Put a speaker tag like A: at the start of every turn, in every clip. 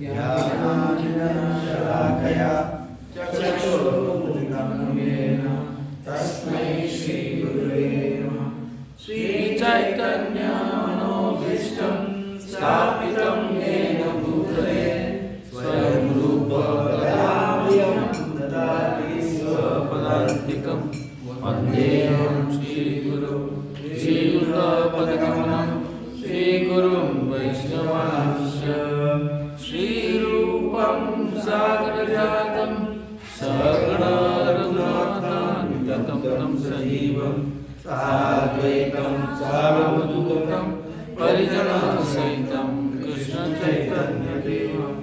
A: ज्ञानाञ्जनशलाकया चक्षुरुन्मिलितं तस्मै श्रीगुरुवे नमः। श्रीचैतन्यमनोभीष्टं स्थापितं येन भूतले स्वयं रूप कदामयं ददाति स्वपदान्तिकं वन्देऽहं श्रीगुरुं श्रीयुतपदकमलं श्रीगुरुं वैष्णवांश्च श्रीरूपं सागरजातं सगुणरघुनाथान्वितं तं सजीवं साद्वैतं सावधूतं परिजनसहितं कृष्णचैतन्यदेवं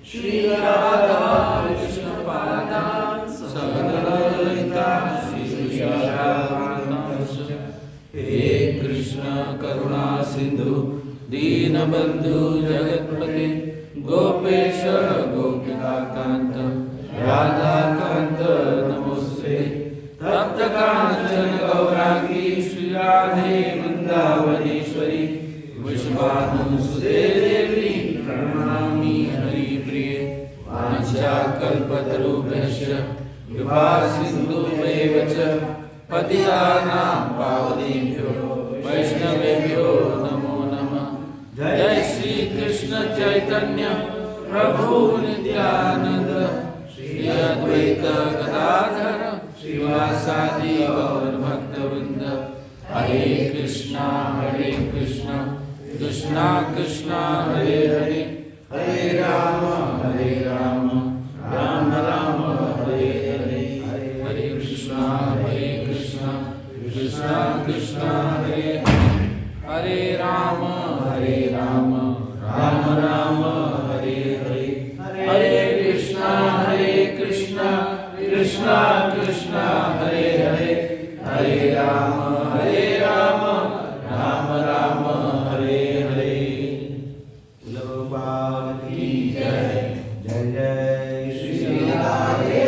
A: श्रीराधाकृष्णपादान् सहगणललिता श्रीविशाखान्वितांश्च। हे कृष्ण करुणा सिंधु दीनबंधु जगत्पते गोपेश गोपिकाकांत राधाकांत नमोस्ते। तप्त कांचन गौरांगी श्री राधे वृंदावनेश्वरी वृषभानुसुते देवी प्रणमामि हरिप्रिये। वाञ्छाकल्पतरुभ्यश्च कृपा सिन्धुभ्येव च पतितानां पावनेभ्यो वैष्णवेभ्यो नमो नमः। जय श्री कृष्ण चैतन्य प्रभु नित्यानंद श्री अद्वैत गदाधर श्रीवासादि गौर भक्तवृंद। हरे कृष्णा कृष्णा कृष्णा हरे हरे, हरे राम राम राम हरे हरे। हरे कृष्णा कृष्णा कृष्णा हरे हरे, हरे राम राम राम हरे हरे। हरे कृष्णा कृष्णा कृष्णा हरे हरे, हरे राम राम राम हरे हरे। गोपाल की जय, जय जय श्री राधे।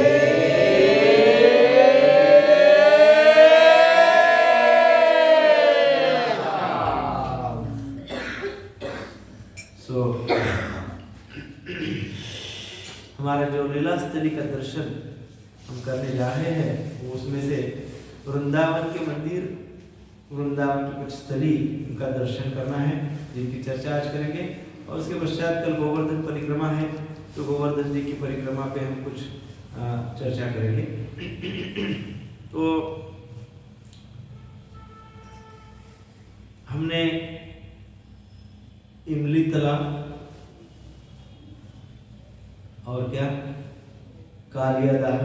A: हमारा जो लीला स्थली का दर्शन हम करने जा रहे हैं वो उसमें से वृंदावन के मंदिर, वृंदावन की कुछ स्थली उनका दर्शन करना है जिनकी चर्चा आज करेंगे। और उसके पश्चात कल गोवर्धन परिक्रमा है तो गोवर्धन जी की परिक्रमा पे हम कुछ चर्चा करेंगे। तो हमने इमली तला और क्या कालिया दाह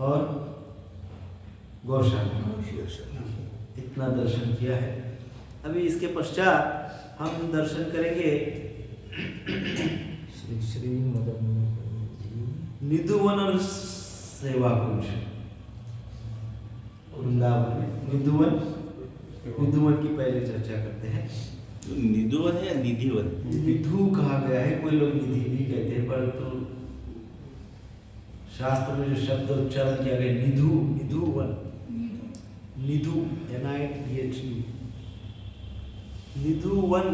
A: और गौशाला इतना दर्शन किया है। अभी इसके पश्चात हम दर्शन करेंगे श्री निधुवन और सेवा कुंज वृंदावन में। निधुवन की पहले चर्चा करते हैं।
B: निधुवन है या निधिवन?
A: निधु कहा गया है, कोई लोग निधि भी कहते हैं, परंतु शास्त्र में जो शब्द उच्चारण किया गया निधुवन, निधु NIDHU। निधुवन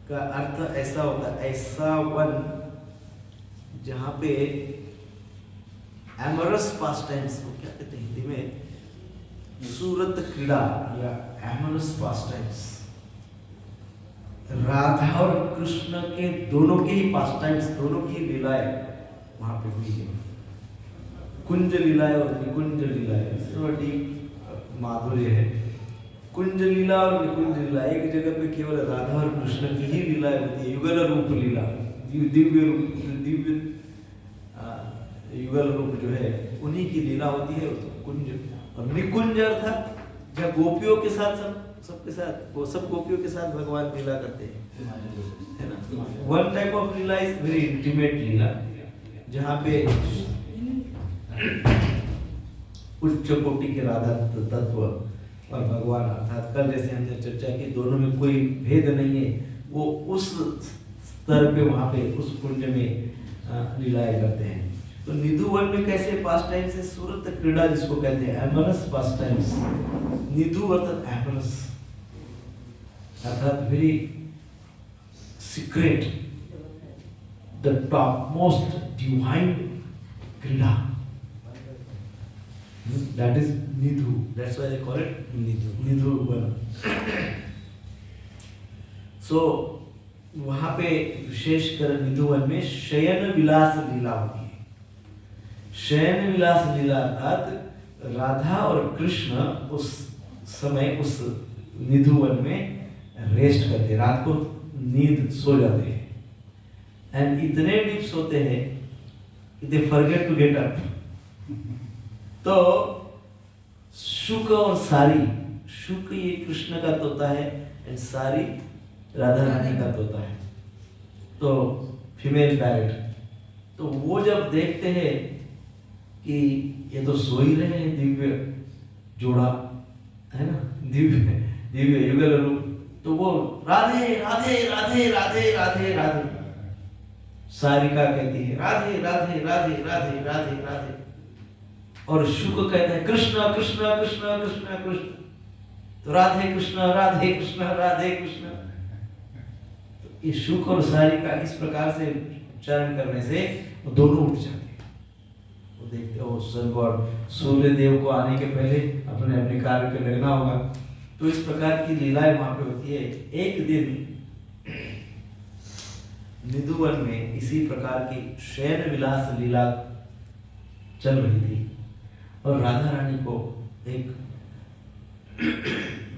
A: का अर्थ ऐसा होता है, ऐसा वन जहाँ पे एमरस पास टाइम्स को क्या कहते हैं हिंदी में, सूरत क्रीड़ा या एमरस पास टाइम्स, राधा और कृष्ण के दोनों के ही पास टाइम्स, दोनों की लीलाएं वहां पे हुई है। कुंज लीलाएं और निकुंज लीलाएं, बड़ी माधुर्य है। कुंज लीला और निकुंज लीला एक जगह पे केवल राधा और कृष्ण की ही लीलाएं होती है। युगल रूप लीला, दिव्य युगल रूप जो है उन्हीं की लीला होती है कुंज। और निकुंज अर्थात जहाँ गोपियों के साथ सबके साथ वो सब गोपियों के साथ भगवान लीला करते हैं, है ना। One type of lila is very intimate lila, जहाँ पे उच्च कोटि के राधा तत्व और भगवान अर्थात कल जैसे हमने चर्चा की दोनों में कोई भेद नहीं है, वो उस स्तर पे वहाँ पे उस कुंज में लीलाएं करते हैं। तो निधुवन में कैसे पास टाइम से सूरत क्रीड़ा जिसको कहते हैं, एमरस पास टाइम्स। निधु अर्थात एमरस अर्थात very secret the topmost divine Krida. That is Nidhu. That's why they call it Nidhu. So वहाँ पे विशेषकर निधुवन में शयन विलास लीला होती है। शयन विलास लीला अर्थात राधा और कृष्ण उस समय उस निधुवन में रेस्ट करते, रात को नींद सो जाते हैं, एंड इतने डीप सोते हैं कि they forget to get up. तो शुक और सारी, शुक ये कृष्ण का तोता है एंड सारी राधा रानी का तोता है, तो फीमेल पैरेट। तो वो जब देखते हैं कि ये तो सो ही रहे हैं, दिव्य जोड़ा है ना, दिव्य युगल रूप, तो वो राधे राधे राधे राधे राधे राधे, सारिका कहती है राधे राधे राधे राधे राधे राधे, और शुक कहते हैं कृष्ण कृष्ण कृष्ण कृष्ण कृष्ण, तो राधे कृष्ण राधे कृष्ण राधे कृष्ण। ये शुक और सारिका इस प्रकार से उच्चारण करने से वो दोनों उठ जाते हैं। वो देखते हो स्वर्ग और सूर्य देव को आने के पहले अपने अपने कार्य पे लगना होगा, तो इस प्रकार की लीलाएं वहां पे होती है। एक दिन निधुवन में इसी प्रकार की शयन विलास लीला चल रही थी और राधा रानी को एक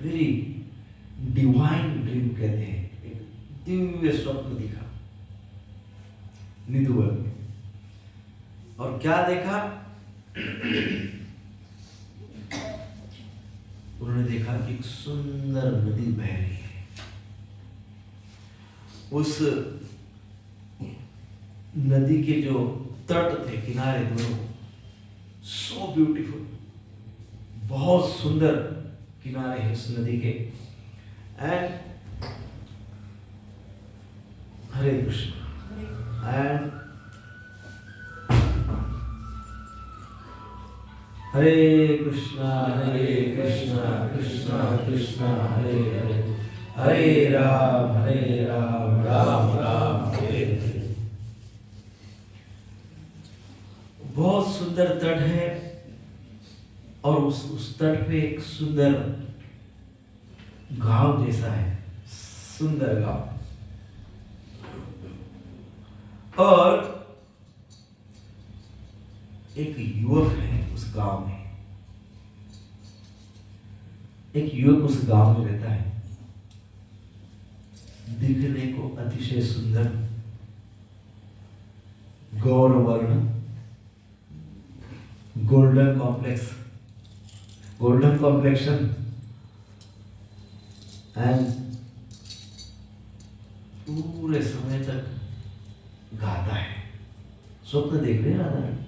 A: वेरी डिवाइन ड्रीम कहते हैं, एक दिव्य स्वप्न दिखा निधुवन में। और क्या देखा? उन्होंने देखा कि एक सुंदर नदी बह रही है। उस नदी के जो तट थे, किनारे दोनों, सो ब्यूटीफुल, बहुत सुंदर किनारे हैं उस नदी के। एंड हरे कृष्ण, एंड हरे कृष्णा कृष्णा कृष्णा हरे हरे, हरे राम राम राम हरे हरे। बहुत सुंदर तट है और उस तट पे एक सुंदर गांव जैसा है, सुंदर गांव, और एक युवक है उस गांव में। एक युवक उस गांव में रहता है, दिखने को अतिशय सुंदर, गौर वर्ण, गोल्डन कॉम्प्लेक्शन, एंड पूरे समय तक गाता है। स्वप्न देख रहे हैं राधा रानी,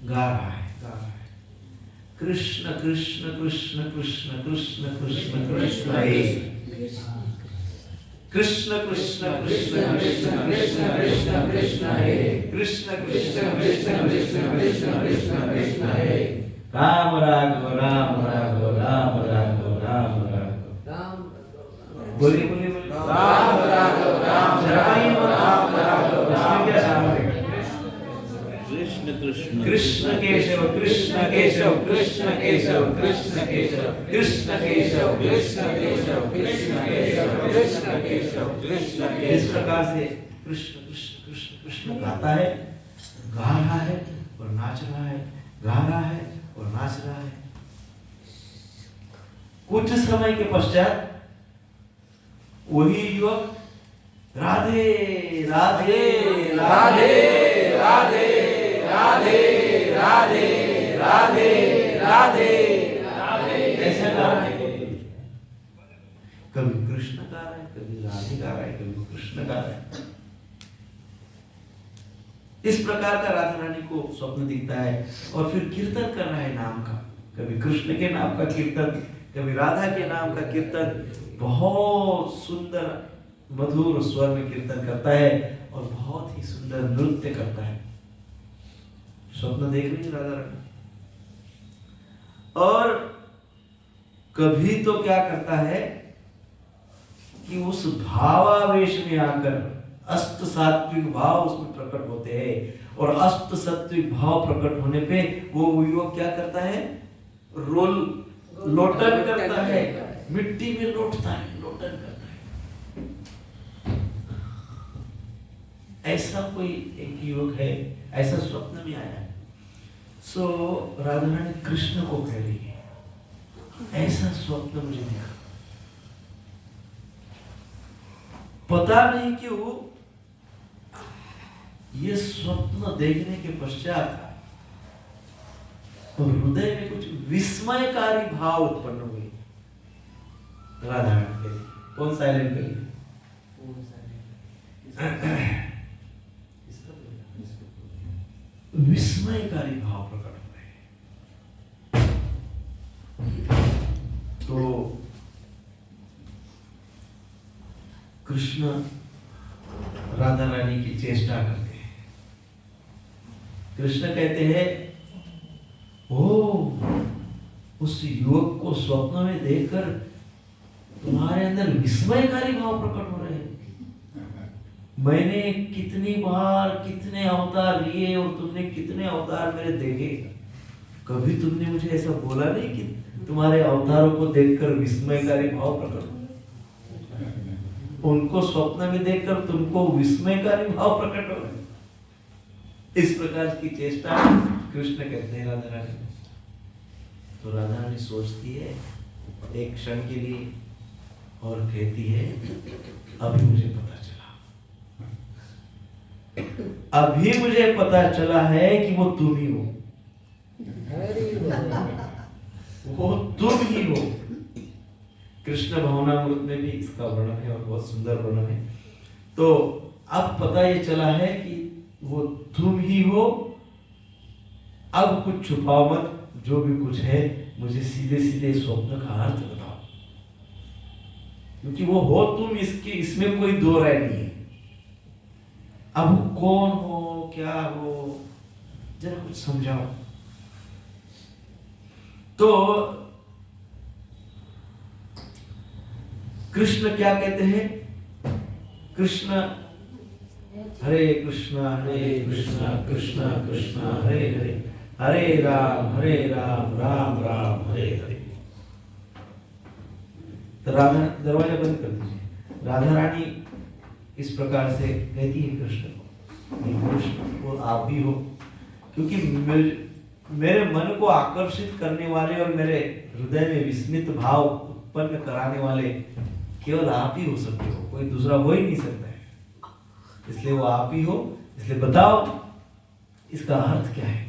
A: गा रहा है कृष्ण कृष्ण कृष्ण कृष्ण कृष्ण कृष्ण कृष्ण हे, कृष्ण कृष्ण कृष्ण कृष्ण कृष्ण कृष्ण कृष्ण हे, कृष्ण कृष्ण कृष्ण कृष्ण कृष्ण कृष्ण कृष्ण हे, राम राघव राम राघव राम राघव राम राघव, बोलिए बोलिए बोलिए, राम राघव राम राघव राम राघव। कृष्ण केशव कृष्ण केशव कृष्ण केशव कृष्ण केशव कृष्ण केशव कृष्ण केशव कृष्ण केशव कृष्ण केशव कृष्ण केशव। इस प्रकार से कृष्ण कृष्ण कृष्ण कृष्ण गाता है, गा रहा है और नाच रहा है, गा रहा है और नाच रहा है। कुछ समय के पश्चात वही युवक राधे राधे राधे राधे राधे राधे राधे राधे राधे ऐसा गा रहा है। कभी कृष्ण गा रहा है, कभी राधे गा रहा है, कभी कृष्ण गा रहा है। इस प्रकार का राधा रानी को स्वप्न दिखता है और फिर कीर्तन कर रहा है नाम का, कभी कृष्ण के नाम का कीर्तन, कभी राधा के नाम का कीर्तन, बहुत सुंदर मधुर स्वर में कीर्तन करता है और बहुत ही सुंदर नृत्य करता है। स्वप्न देख रही है राधा रानी। और कभी तो क्या करता है कि उस भावावेश में आकर अष्ट सात्विक भाव उसमें प्रकट होते हैं। और अष्ट सात्विक भाव प्रकट होने पे वो युवक क्या करता है? लोटन करता है, मिट्टी में लोटता है, लोटन करता है। ऐसा कोई एक युवक है, ऐसा स्वप्न में आया। सो राधा रानी कृष्ण को कह रही है, ऐसा स्वप्न मुझे दिखा। पता नहीं क्यों ये स्वप्न देखने के पश्चात हृदय में कुछ विस्मयकारी भाव उत्पन्न हुए राधा रानी के लिए। कौन साइलेंट करिए? विस्मयकारी भाव प्रकट हुए। तो कृष्ण राधा रानी की चेष्टा करते हैं। कृष्ण कहते हैं, ओ उस युवक को स्वप्न में देखकर तुम्हारे अंदर विस्मयकारी भाव प्रकट हो रहे हैं। मैंने कितनी बार कितने अवतार लिए और तुमने कितने अवतार मेरे देखे, कभी तुमने मुझे ऐसा बोला नहीं कि तुम्हारे अवतारों को देखकर विस्मयकारी भाव प्रकट हो। उनको स्वप्न में देखकर तुमको विस्मयकारी भाव प्रकट हो। इस प्रकार की चेष्टा कृष्ण कहते हैं राधा रानी। तो राधा रानी सोचती है एक क्षण के लिए और कहती है, अभी मुझे पता चला, अभी मुझे पता चला है कि वो तुम ही हो, वो तुम ही हो। कृष्ण भावनामृत में भी इसका वर्णन है और बहुत सुंदर वर्णन है। तो अब पता ये चला है कि वो तुम ही हो। अब कुछ छुपाओ मत, जो भी कुछ है मुझे सीधे सीधे स्वप्न का अर्थ बताओ, क्योंकि वो हो तुम, इसमें कोई दो राय नहीं है। अब वो कौन हो, क्या हो, जरा कुछ समझाओ। तो कृष्ण क्या कहते हैं? कृष्ण हरे कृष्णा कृष्ण कृष्ण हरे हरे, हरे राम राम राम हरे हरे। तो राधा, दरवाजा बंद कर दीजिए। राधा रानी इस प्रकार से कहती है कृष्ण को, कृष्ण वो आप भी हो, क्योंकि मेरे मन को आकर्षित करने वाले और मेरे हृदय में विस्मित भाव उत्पन्न कराने वाले केवल आप ही हो सकते हो, कोई दूसरा हो ही नहीं सकता है। इसलिए वो आप ही हो, इसलिए बताओ इसका अर्थ क्या है।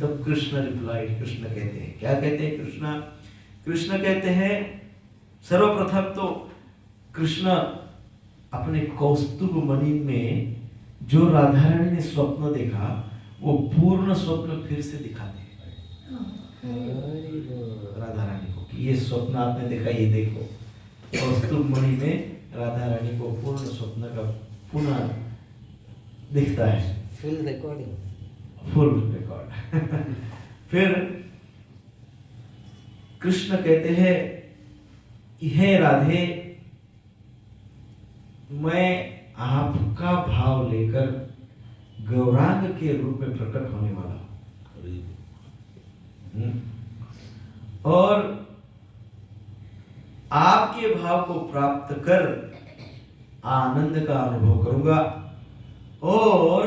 A: तब कृष्ण रिप्लाई, कृष्ण कहते हैं, क्या कहते हैं कृष्ण? कृष्ण कहते हैं, सर्वप्रथम तो कृष्ण अपने कौस्तुभ मणि में जो राधा रानी ने स्वप्न देखा वो पूर्ण स्वप्न फिर से दिखाते हैं राधा रानी को कि ये स्वप्न आपने देखा, ये देखो। कौस्तुभ मणि में राधा रानी को पूर्ण स्वप्न का पुनः दिखता है,
C: फुल रिकॉर्डिंग,
A: फुल रिकॉर्ड। फिर कृष्ण कहते हैं कि हे राधे, मैं आपका भाव लेकर गौरांग के रूप में प्रकट होने वाला हूं, और आपके भाव को प्राप्त कर आनंद का अनुभव करूंगा और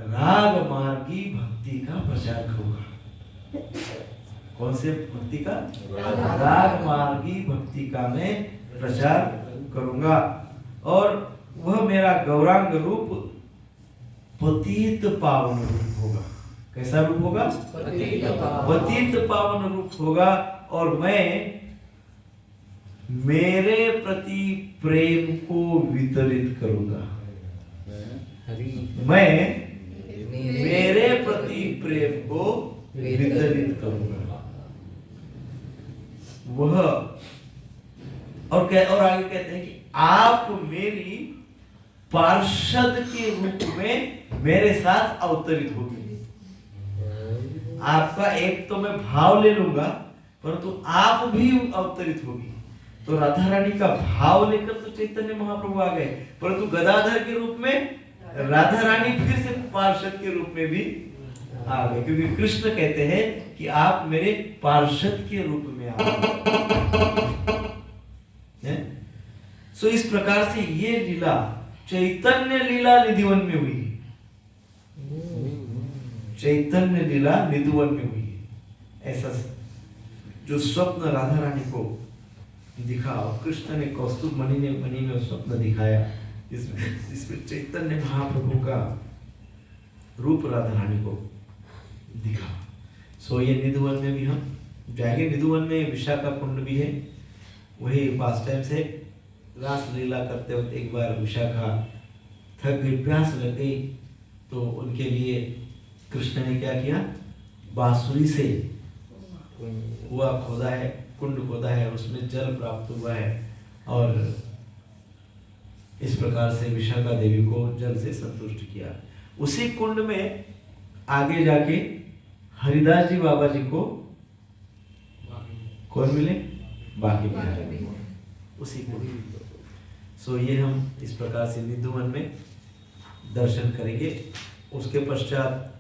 A: राग मार्गी भक्ति का प्रचार करूंगा। कौन से भक्ति का? राग मार्गी भक्ति का मैं प्रचार करूंगा, और वह मेरा गौरांग रूप पतित पावन रूप होगा। कैसा रूप होगा? पतित पावन रूप होगा। और मैं मेरे प्रति प्रेम को वितरित करूंगा। मैं मेरे प्रति प्रेम को वितरित करूंगा। वह और आगे कहते हैं कि आप मेरी पार्षद के रूप में मेरे साथ अवतरित होगी। आपका एक तो मैं भाव ले लूंगा, परंतु आप भी अवतरित होगी। तो राधा रानी का भाव लेकर तो चैतन्य महाप्रभु आ गए, परंतु गदाधर के रूप में राधा रानी फिर से पार्षद के रूप में भी आ गए, क्योंकि कृष्ण कहते हैं कि आप मेरे पार्षद के रूप में आ गए। सो इस प्रकार से ये लीला चैतन्य लीला निधिवन में हुई, चैतन्य लीला निधिवन में हुई। ऐसा जो स्वप्न राधा रानी को दिखा और कृष्ण ने कौस्तुभ मणि में स्वप्न दिखाया, इसमें चैतन्य महाप्रभु का रूप राधा रानी को दिखा। सो ये निधिवन में भी हम जाएंगे। निधिवन में विशाखा कुंड भी है, वही पास टाइम से रास लीला करते वक्त एक बार विशाखा थक गई, प्यास लग गई, तो उनके लिए कृष्ण ने क्या किया, बांसुरी से कुआं खोदा है, कुंड खोदा है, उसमें जल प्राप्त हुआ है और इस प्रकार से विशाखा देवी को जल से संतुष्ट किया। उसी कुंड में आगे जाके हरिदास जी बाबा जी को कौन मिले, बाकी बिहारी, उसी कुंड। सो ये हम इस प्रकार से निधिवन में दर्शन करेंगे। उसके पश्चात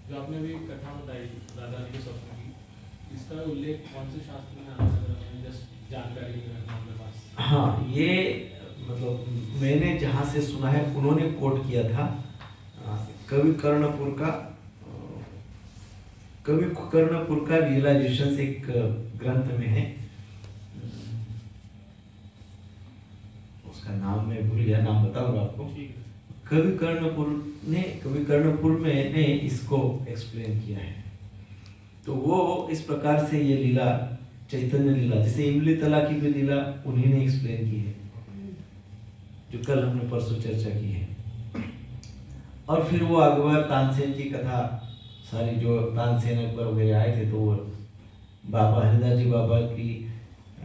C: जो आपने भी कथा बताई राधा रानी के स्वप्न की, इसका उल्लेख कौन से शास्त्र में आता है, जस्ट जानकारी हमारे पास?
A: हाँ, ये मतलब मैंने जहाँ से सुना है, उन्होंने कोट किया था कवि कर्णपुर का रियलाइजेशन एक ग्रंथ में है, उसका नाम मैं भूल गया, नाम बताऊंगा आपको। कवि कर्णपुर में ने इसको एक्सप्लेन किया है। तो वो इस प्रकार से ये लीला चैतन्य लीला, जैसे इमली तला की भी लीला उन्हीं ने एक्सप्लेन की है, जो कल हमने परसों चर्चा की है। और फिर वो अकबर तानसेन की कथा सारी, जो तानसेन अकबर वगैरह आए थे, तो वो बाबा हरिदास जी बाबा की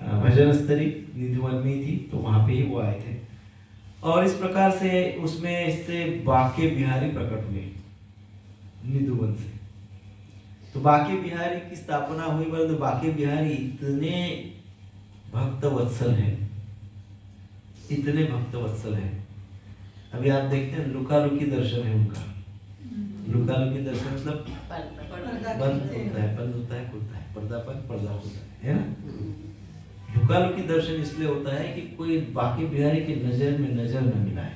A: भजन स्तरी निधिवन में थी, तो वहाँ पे ही वो आए थे। और इस प्रकार से उसमें इससे बाके बिहारी प्रकट हुए निधिवन से। तो बाके बिहारी की स्थापना हुई, परंतु बाके बिहारी इतने भक्त वत्सल हैं, इतने भक्त वत्सल हैं। अभी आप देखते हैं लुका लुकी दर्शन है उनका। लुका लुकी दर्शन मतलब बंद होता है खुलता है, पर्दा खुलता है ना। लुका लुकी दर्शन इसलिए होता है कि कोई बाकी बिहारी की नजर में नजर न मिलाए,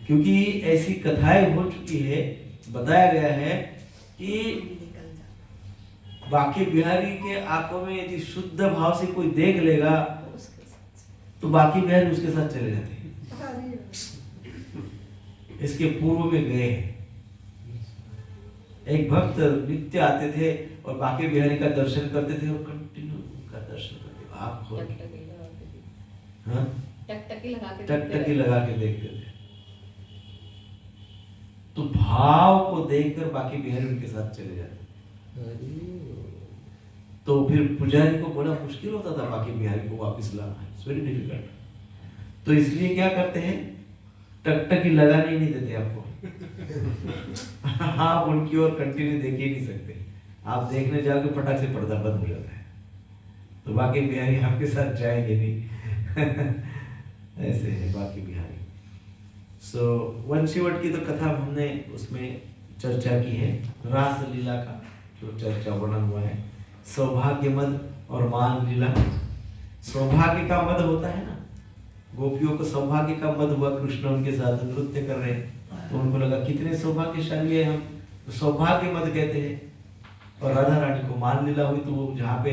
A: क्योंकि ऐसी कथाएं हो चुकी है, बताया गया है कि बाकी बिहारी के आंखों में यदि शुद्ध भाव से कोई देख लेगा तो बाकी बिहारी उसके साथ चले जाते हैं। इसके पूर्व में गए एक भक्त नित्य आते थे और बाकी बिहारी का दर्शन करते थे और कंटिन्यू उनका दर्शन करते, आप खोल टकटकी लगा के देखते थे। तो भाव को देखकर बाकी बिहारी उनके साथ चले जाते। तो फिर पुजारी को बड़ा मुश्किल होता था बाकी बिहारी को वापस लाना, इट्स वेरी डिफिकल्ट। तो इसलिए क्या करते हैं, टकटकी लगाने ही नहीं देते आपको। आप उनकी ओर कंटिन्यू देख ही नहीं सकते, आप देखने जाओगे फटाक से पर्दा बंद हो जाता है, तो बाकी बिहारी आपके साथ जाएंगे नहीं। ऐसे है बाकी बिहारी। सो वंशीवट की तो कथा हमने उसमें चर्चा की है, रास लीला का जो चर्चा वर्णन हुआ है, सौभाग्य मद और मान लीला। सौभाग्य का मद होता है ना, गोपियों को सौभाग्य का मद हुआ, कृष्ण उनके साथ नृत्य कर रहे हैं, तो उनको लगा कितने सौभाग्यशाली है हम, तो सौभाग्य मद कहते हैं। और राधा रानी को मान लीला हुई, तो वो जहाँ पे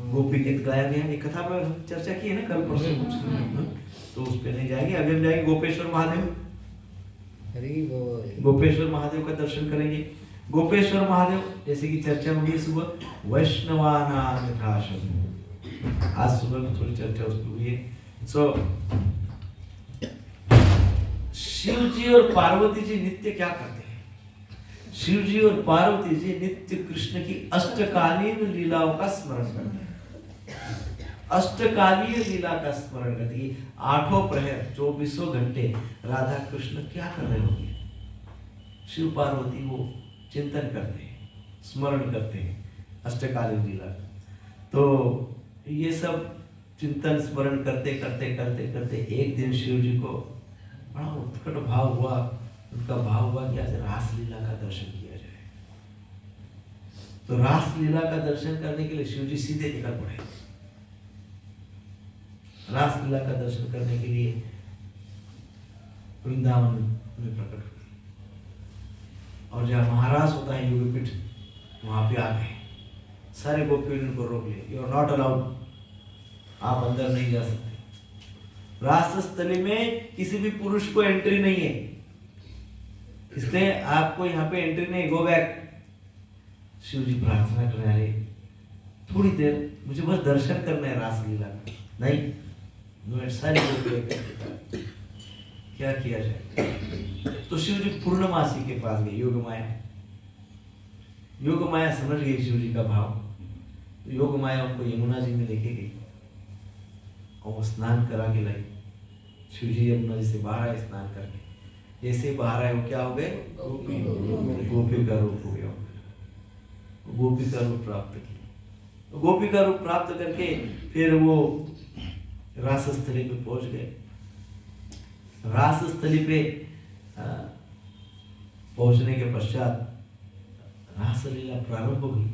A: गोपी गीत गाया गया, एक कथा पर हम चर्चा की है ना कल परसों, तो उस पे नहीं जाएंगे। अभी हम जाएंगे गोपेश्वर महादेव, गोपेश्वर महादेव का दर्शन करेंगे। गोपेश्वर महादेव जैसे कि चर्चा हुई सुबह, वैष्णवानां यथा शंभो, आज सुबह में थोड़ी चर्चा उस पर हुई है। सो शिव जी और पार्वती जी नित्य क्या करते हैं, शिव जी और पार्वती जी नित्य कृष्ण की अष्टकालीन लीलाओं का स्मरण करते हैं। अष्टकालीन लीला का स्मरण करते हैं, आठों प्रहर 24 घंटे राधा कृष्ण क्या कर रहे होंगे, शिव पार्वती वो चिंतन करते हैं, स्मरण करते हैं अष्टकालीन लीला। तो ये सब चिंतन स्मरण करते करते करते करते एक दिन शिव जी को बड़ा उत्कट भाव हुआ। उनका भाव हुआ कि आज रासलीला का दर्शन किया जाए। तो रासलीला का दर्शन करने के लिए शिव जी सीधे निकल पड़े। रासलीला का दर्शन करने के लिए वृंदावन में प्रकट हुए और जहाँ महाराज होता है योगपीठ वहां पे आ गए। सारे गोपियों ने उनको रोक लिया, यू आर नॉट अलाउड, आप अंदर नहीं जा सकते। रासस्थली में किसी भी पुरुष को एंट्री नहीं है, इसलिए आपको यहाँ पे एंट्री नहीं, गो बैक। शिव जी प्रार्थना करने आ रहे, थोड़ी देर मुझे बस दर्शन करना है रासलीला का। नहीं, सारी गोपियां क्या किया जाए। तो शिव जी पूर्णमासी के पास गए, योग माया समझ गई शिव जी का भाव। तो योग माया उनको यमुना जी में लेके गई और वो स्नान करा के लाई। शिव जी यमुना जी से बाहर आए स्नान करके, जैसे बाहर आए वो क्या हो गए, गोपी का रूप हो गया। गोपी का रूप प्राप्त किया। गोपी का रूप प्राप्त करके फिर वो रासस्थली पे पहुंच गए। रासस्थली पे पहुंचने के पश्चात रासलीला प्रारंभ हुई।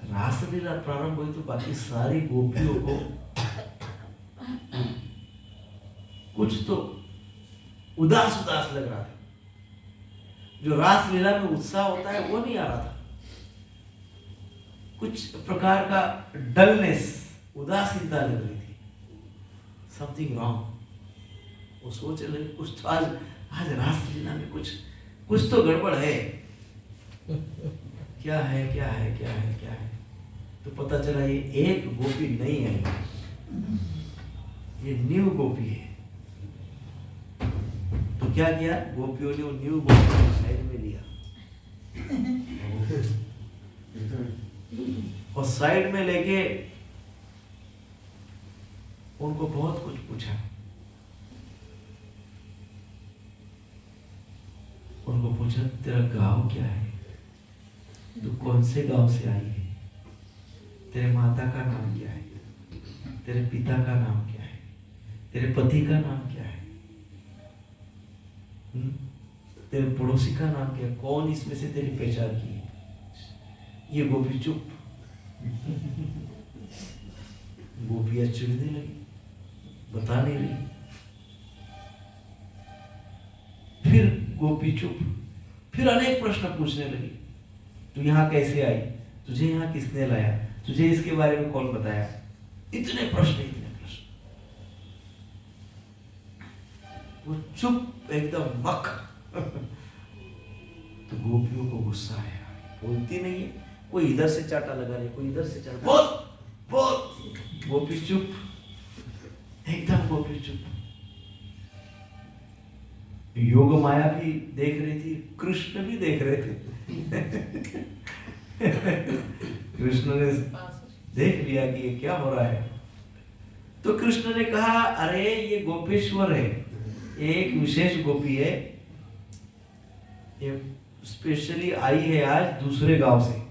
A: रासलीला प्रारंभ हुई तो बाकी सारी गोपियों को कुछ तो उदास उदास लग रहा था। जो रासलीला में उत्साह होता है वो नहीं आ रहा था। कुछ प्रकार का डलनेस, उदासीनता लग रही थी। Something wrong. वो सोच रहे कुछ तो आज रासलीला में कुछ तो गड़बड़ है। क्या है क्या है क्या है क्या है। तो पता चला ये एक गोपी नहीं आई, ये न्यू गोपी है। तो क्या किया, गोपियों ने वो न्यू गोपी को साइड में लिया और साइड में लेके उनको बहुत कुछ पूछा। उनको पूछा तेरा गांव क्या है, तू कौन से गांव से आई है, तेरे माता का नाम क्या है, तेरे पिता का नाम क्या है, तेरे पति का नाम क्या है, तेरे पड़ोसी का नाम क्या है, कौन इसमें से तेरी पहचान की है। ये गोपी चुप। गोपियां चिढ़ने लगी, बता नहीं रही। फिर गोपी चुप। फिर अनेक प्रश्न पूछने लगी। तू यहाँ कैसे आई, तुझे यहाँ किसने लाया, तुझे इसके बारे में कौन बताया। इतने प्रश्न, इतने प्रश्न। वो चुप एकदम मक। तो गोपियों को गुस्सा आया, बोलती नहीं है। कोई इधर से चाटा लगा रही, कोई इधर से चाटा, बोल बोल। गोपी चुप, एकदम गोपी चुप। योग माया भी देख रही थी, कृष्ण भी देख रहे थे। कृष्ण ने देख लिया कि ये क्या हो रहा है। तो कृष्ण ने कहा अरे ये गोपेश्वर है, एक विशेष गोपी है, ये स्पेशली आई है आज दूसरे गांव से।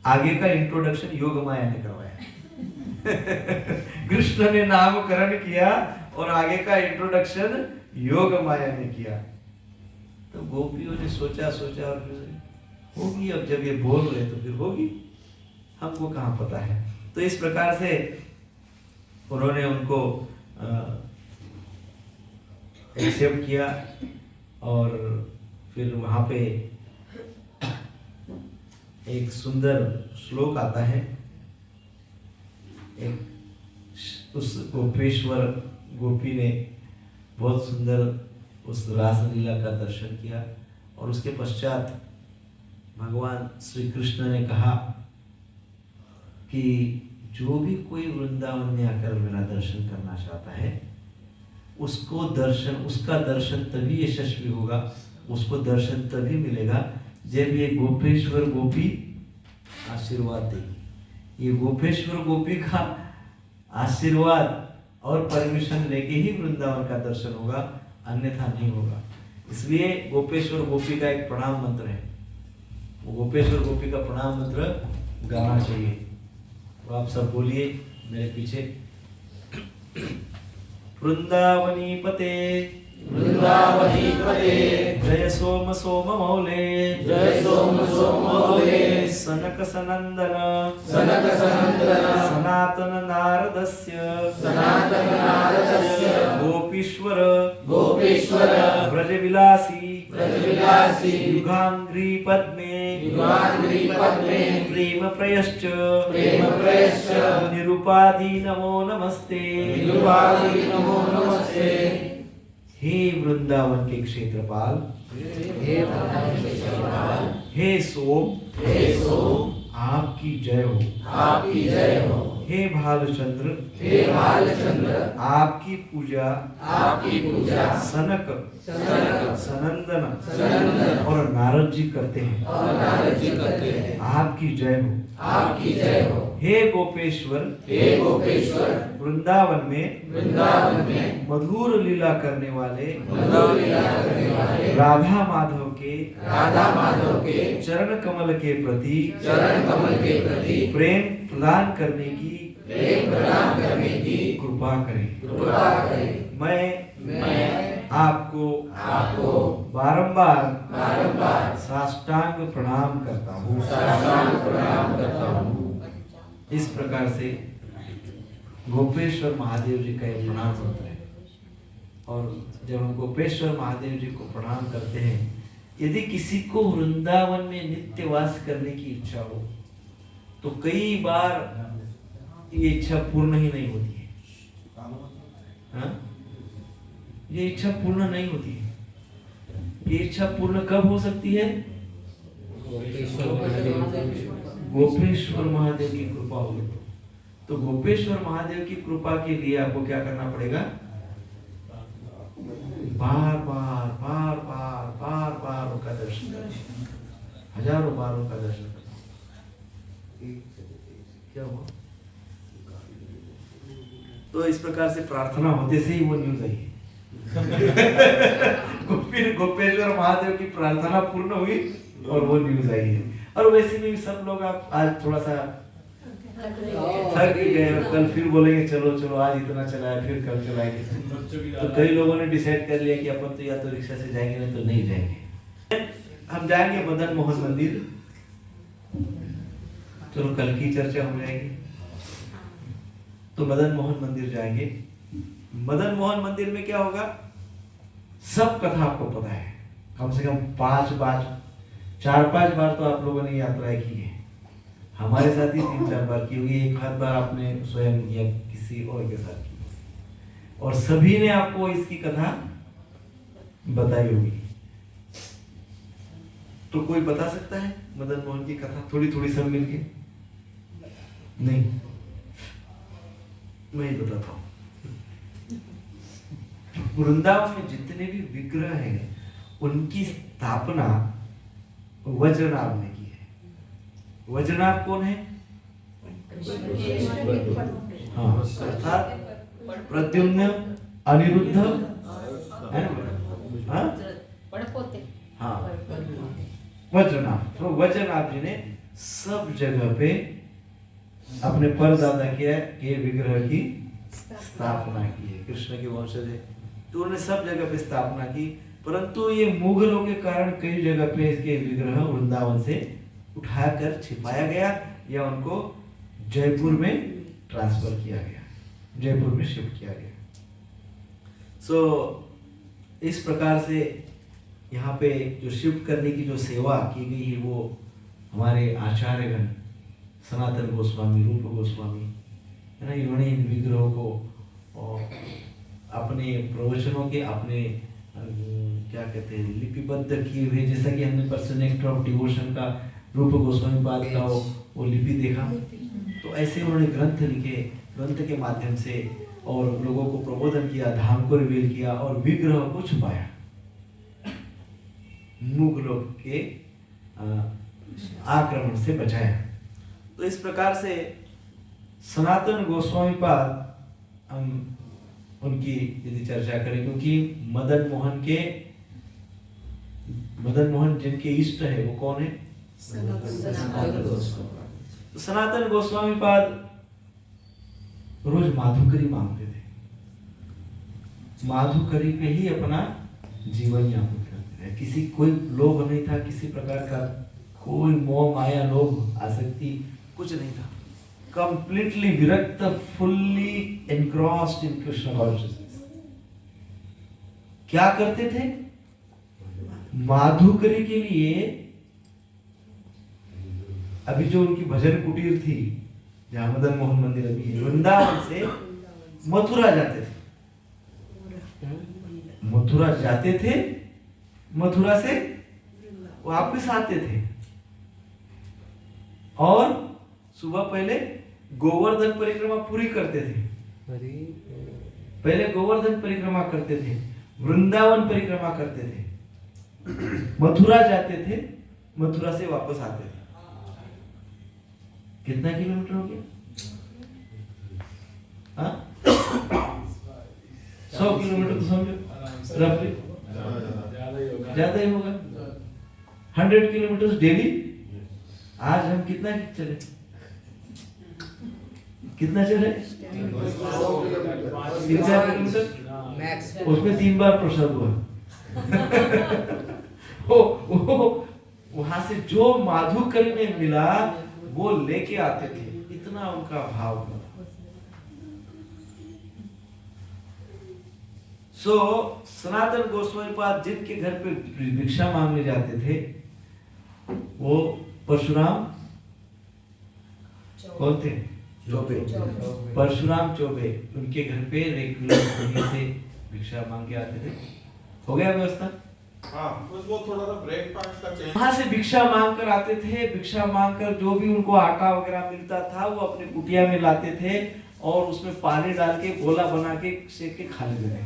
A: आगे का इंट्रोडक्शन योग माया ने करवाया। कृष्ण ने नामकरण किया और आगे का इंट्रोडक्शन योग माया ने किया। तो गोपियों ने सोचा और होगी, अब जब ये बोल रहे तो फिर होगी, हमको कहाँ पता है। तो इस प्रकार से उन्होंने उनको एक्सेप्ट किया। और फिर वहाँ पे एक सुंदर श्लोक आता है। एक उस गोपेश्वर गोपी ने बहुत सुंदर उस रासलीला का दर्शन किया और उसके पश्चात भगवान श्री कृष्ण ने कहा कि जो भी कोई वृंदावन में आकर मेरा दर्शन करना चाहता है उसका दर्शन तभी यशस्वी होगा, उसको दर्शन तभी मिलेगा जब ये गोपेश्वर गोपी आशीर्वाद देगी। ये गोपेश्वर गोपी का आशीर्वाद और परमिशन लेके ही वृंदावन का दर्शन होगा, अन्यथा नहीं होगा। इसलिए गोपेश्वर गोपी का एक प्रणाम मंत्र है, गोपेश्वर गोपी का प्रणाम मंत्र गाना चाहिए। तो आप सब बोलिए मेरे पीछे। वृंदावनी पते
D: वृंदावनी पते
A: जय सोम सोम मौले
D: जय सोम सोम मौले
A: सनक सनंदन
D: सनक सनंदन
A: सनातन नारदस्य
D: सनातन नारदस्य
A: गोपीश्वर
D: गोपेश्वर
A: ब्रजविलासी
D: ब्रजविलासी
A: युगांग्री पद्मे
D: युगांग्री पद्मे
A: प्रेम प्रयश्च
D: प्रेम प्रयश्च
A: निरुपाधि नमो नमस्ते।
D: निरुपाधि नमो नमस्ते।
A: हे वृंदावन के क्षेत्रपाल, हे सोम, आपकी जय हो,
D: आपकी जय हो।
A: हे भालचंद्र,
D: हे भालचंद्र,
A: आपकी पूजा,
D: आपकी पूजा
A: सनक
D: सनक
A: सनंदन
D: सनंदन
A: और नारद जी करते हैं।
D: और नारद जी करते हैं।
A: आपकी जय हो,
D: आपकी जय हो।
A: हे गोपेश्वर,
D: हे गोपेश्वर,
A: वृंदावन में
D: वृंदावन में
A: मधुर लीला करने वाले
D: मधुर लीला करने वाले
A: राधा माधव के
D: राधा माधव के
A: चरण कमल के प्रति
D: चरण कमल के प्रति
A: प्रेम प्रदान करने की
D: प्रेम प्रदान करने की
A: कृपा करें।
D: कृपा करें।
A: मैं आपको
D: आपको
A: बारंबार
D: बारंबार
A: साष्टांग प्रणाम करता हूँ।
D: साष्टांग प्रणाम करता हूँ।
A: इस प्रकार से गोपेश्वर महादेव जी का ये प्रणाम होता है। और जब हम गोपेश्वर महादेव जी को प्रणाम करते हैं, यदि किसी को वृंदावन में नित्य वास करने की इच्छा हो तो कई बार ये इच्छा पूर्ण ही नहीं होती है। हाँ? ये इच्छा पूर्ण नहीं होती है। ये इच्छा पूर्ण कब हो सकती है? गोपेश्वर महादेव की कृपा होगी। तो गोपेश्वर महादेव की कृपा के लिए आपको क्या करना पड़ेगा? बार बार बार बार बार बार उनका दर्शन करना, हजारों बार उनका दर्शन करना। क्या हुआ? तो इस प्रकार से प्रार्थना होते से ही वो न्यूज आई। गोपेश्वर महादेव की प्रार्थना पूर्ण हुई और वो न्यूज आई है। और वैसे भी सब लोग आप आज थोड़ा सा थक गए, कल फिर बोलेंगे चलो चलो आज इतना चलाया फिर कल चलाएंगे। तो कई लोगों ने डिसाइड कर लिया कि अपन तो या तो रिक्शा से जाएंगे नहीं तो नहीं जाएंगे। हम जाएंगे मदन मोहन मंदिर। चलो कल की चर्चा हो जाएगी। तो मदन मोहन मंदिर जाएंगे। मदन मोहन मंदिर में क्या होगा? सब कथा आपको पता है। कम से कम 4-5 बार तो आप लोगों ने यात्रा की है। हमारे साथ ही 3-4 बार की होगी। एक आध बार आपने स्वयं या किसी और के साथ की। और सभी ने आपको इसकी कथा बताई होगी। तो कोई बता सकता है मदन मोहन की कथा थोड़ी थोड़ी सब मिलके? नहीं, मैं ही बताता हूँ। वृंदावन में जितने भी विग्रह हैं उनकी स्थापना वज्रनाभ ने की है। वज्रनाभ कौन है? हाँ, अर्थात प्रद्युम्न, अनिरुद्ध, है ना? हाँ, वज्रनाभ। तो वज्रनाभ जी ने सब जगह पे अपने परदादा के विग्रह की स्थापना की है। कृष्ण के वंशज है तो उन्होंने सब जगह पे स्थापना की। परंतु ये मुगलों के कारण कई जगह पे इसके विग्रह वृंदावन से उठाकर छिपाया गया या उनको जयपुर में ट्रांसफर किया गया, जयपुर में शिफ्ट किया गया। इस प्रकार से यहाँ पे जो शिफ्ट करने की जो सेवा की गई है वो हमारे आचार्यगण सनातन गोस्वामी, रूप गोस्वामी है ना, इन्होंने इन विग्रहों को अपने प्रवचनों के अपने क्या कहते हैं लिपिबद्ध किए हुए, जैसा कि हमने पर्सन एक्ट ऑफ डिवोशन का रूप गोस्वामी पाद का वो लिपि देखा। तो ऐसे उन्होंने ग्रंथ लिखे, ग्रंथ के माध्यम से और लोगों को प्रबोधन किया, धाम को रिवील किया और विग्रह को छुपाया, मुगलों के आक्रमण से बचाया। तो इस प्रकार से सनातन गोस्वामी पाद हम उनकी यदि चर्चा करें, क्योंकि मदन मोहन जिनके इष्ट है वो कौन है?
D: सनातन गोस्वामी।
A: तो सनातन गोस्वामी पाद रोज माधुकरी मांगते थे, माधुकरी पे ही अपना जीवन यापन करते थे। किसी कोई लोभ नहीं था, किसी प्रकार का कोई मोह माया लोभ आसक्ति कुछ नहीं था। कंप्लीटली विरक्त, fully engrossed in Krishna consciousness. क्या करते थे? माधुकरी के लिए अभी जो उनकी भजन कुटीर थी, जहां मदन मोहन मंदिर अभी है, वृंदावन से मथुरा जाते थे, मथुरा जाते थे, मथुरा से वापस आते थे, और सुबह पहले गोवर्धन परिक्रमा पूरी करते थे। पहले गोवर्धन परिक्रमा करते थे, वृंदावन परिक्रमा करते थे, मथुरा जाते थे, मथुरा से वापस आते थे। कितना किलोमीटर हो गया? 100 किलोमीटर तो समझो रफली, ज्यादा ही होगा। 100 किलोमीटर डेली। आज हम कितना चले? कितना चले? 3-4 किलोमीटर। उसमें 3 बार प्रसाद हुआ। वहां से जो माधुकरी में मिला वो लेके आते थे, इतना उनका भाव था। सनातन गोस्वामी पाद जिनके घर पे भिक्षा मांगने जाते थे, वो परशुराम कौन थे? चौबे। परशुराम चौबे, उनके घर पे रेगुलर से भिक्षा मांग के आते थे। हो गया व्यवस्था?
E: हाँ, बस वो थोड़ा सा ब्रेकफास्ट का चेंज।
A: वहां से भिक्षा मांग कर आते थे, भिक्षा मांग कर जो भी उनको आटा वगैरह मिलता था वो अपने कुटिया में लाते थे, और उसमें पानी डाल के गोला बना के सेक के खा लेते थे।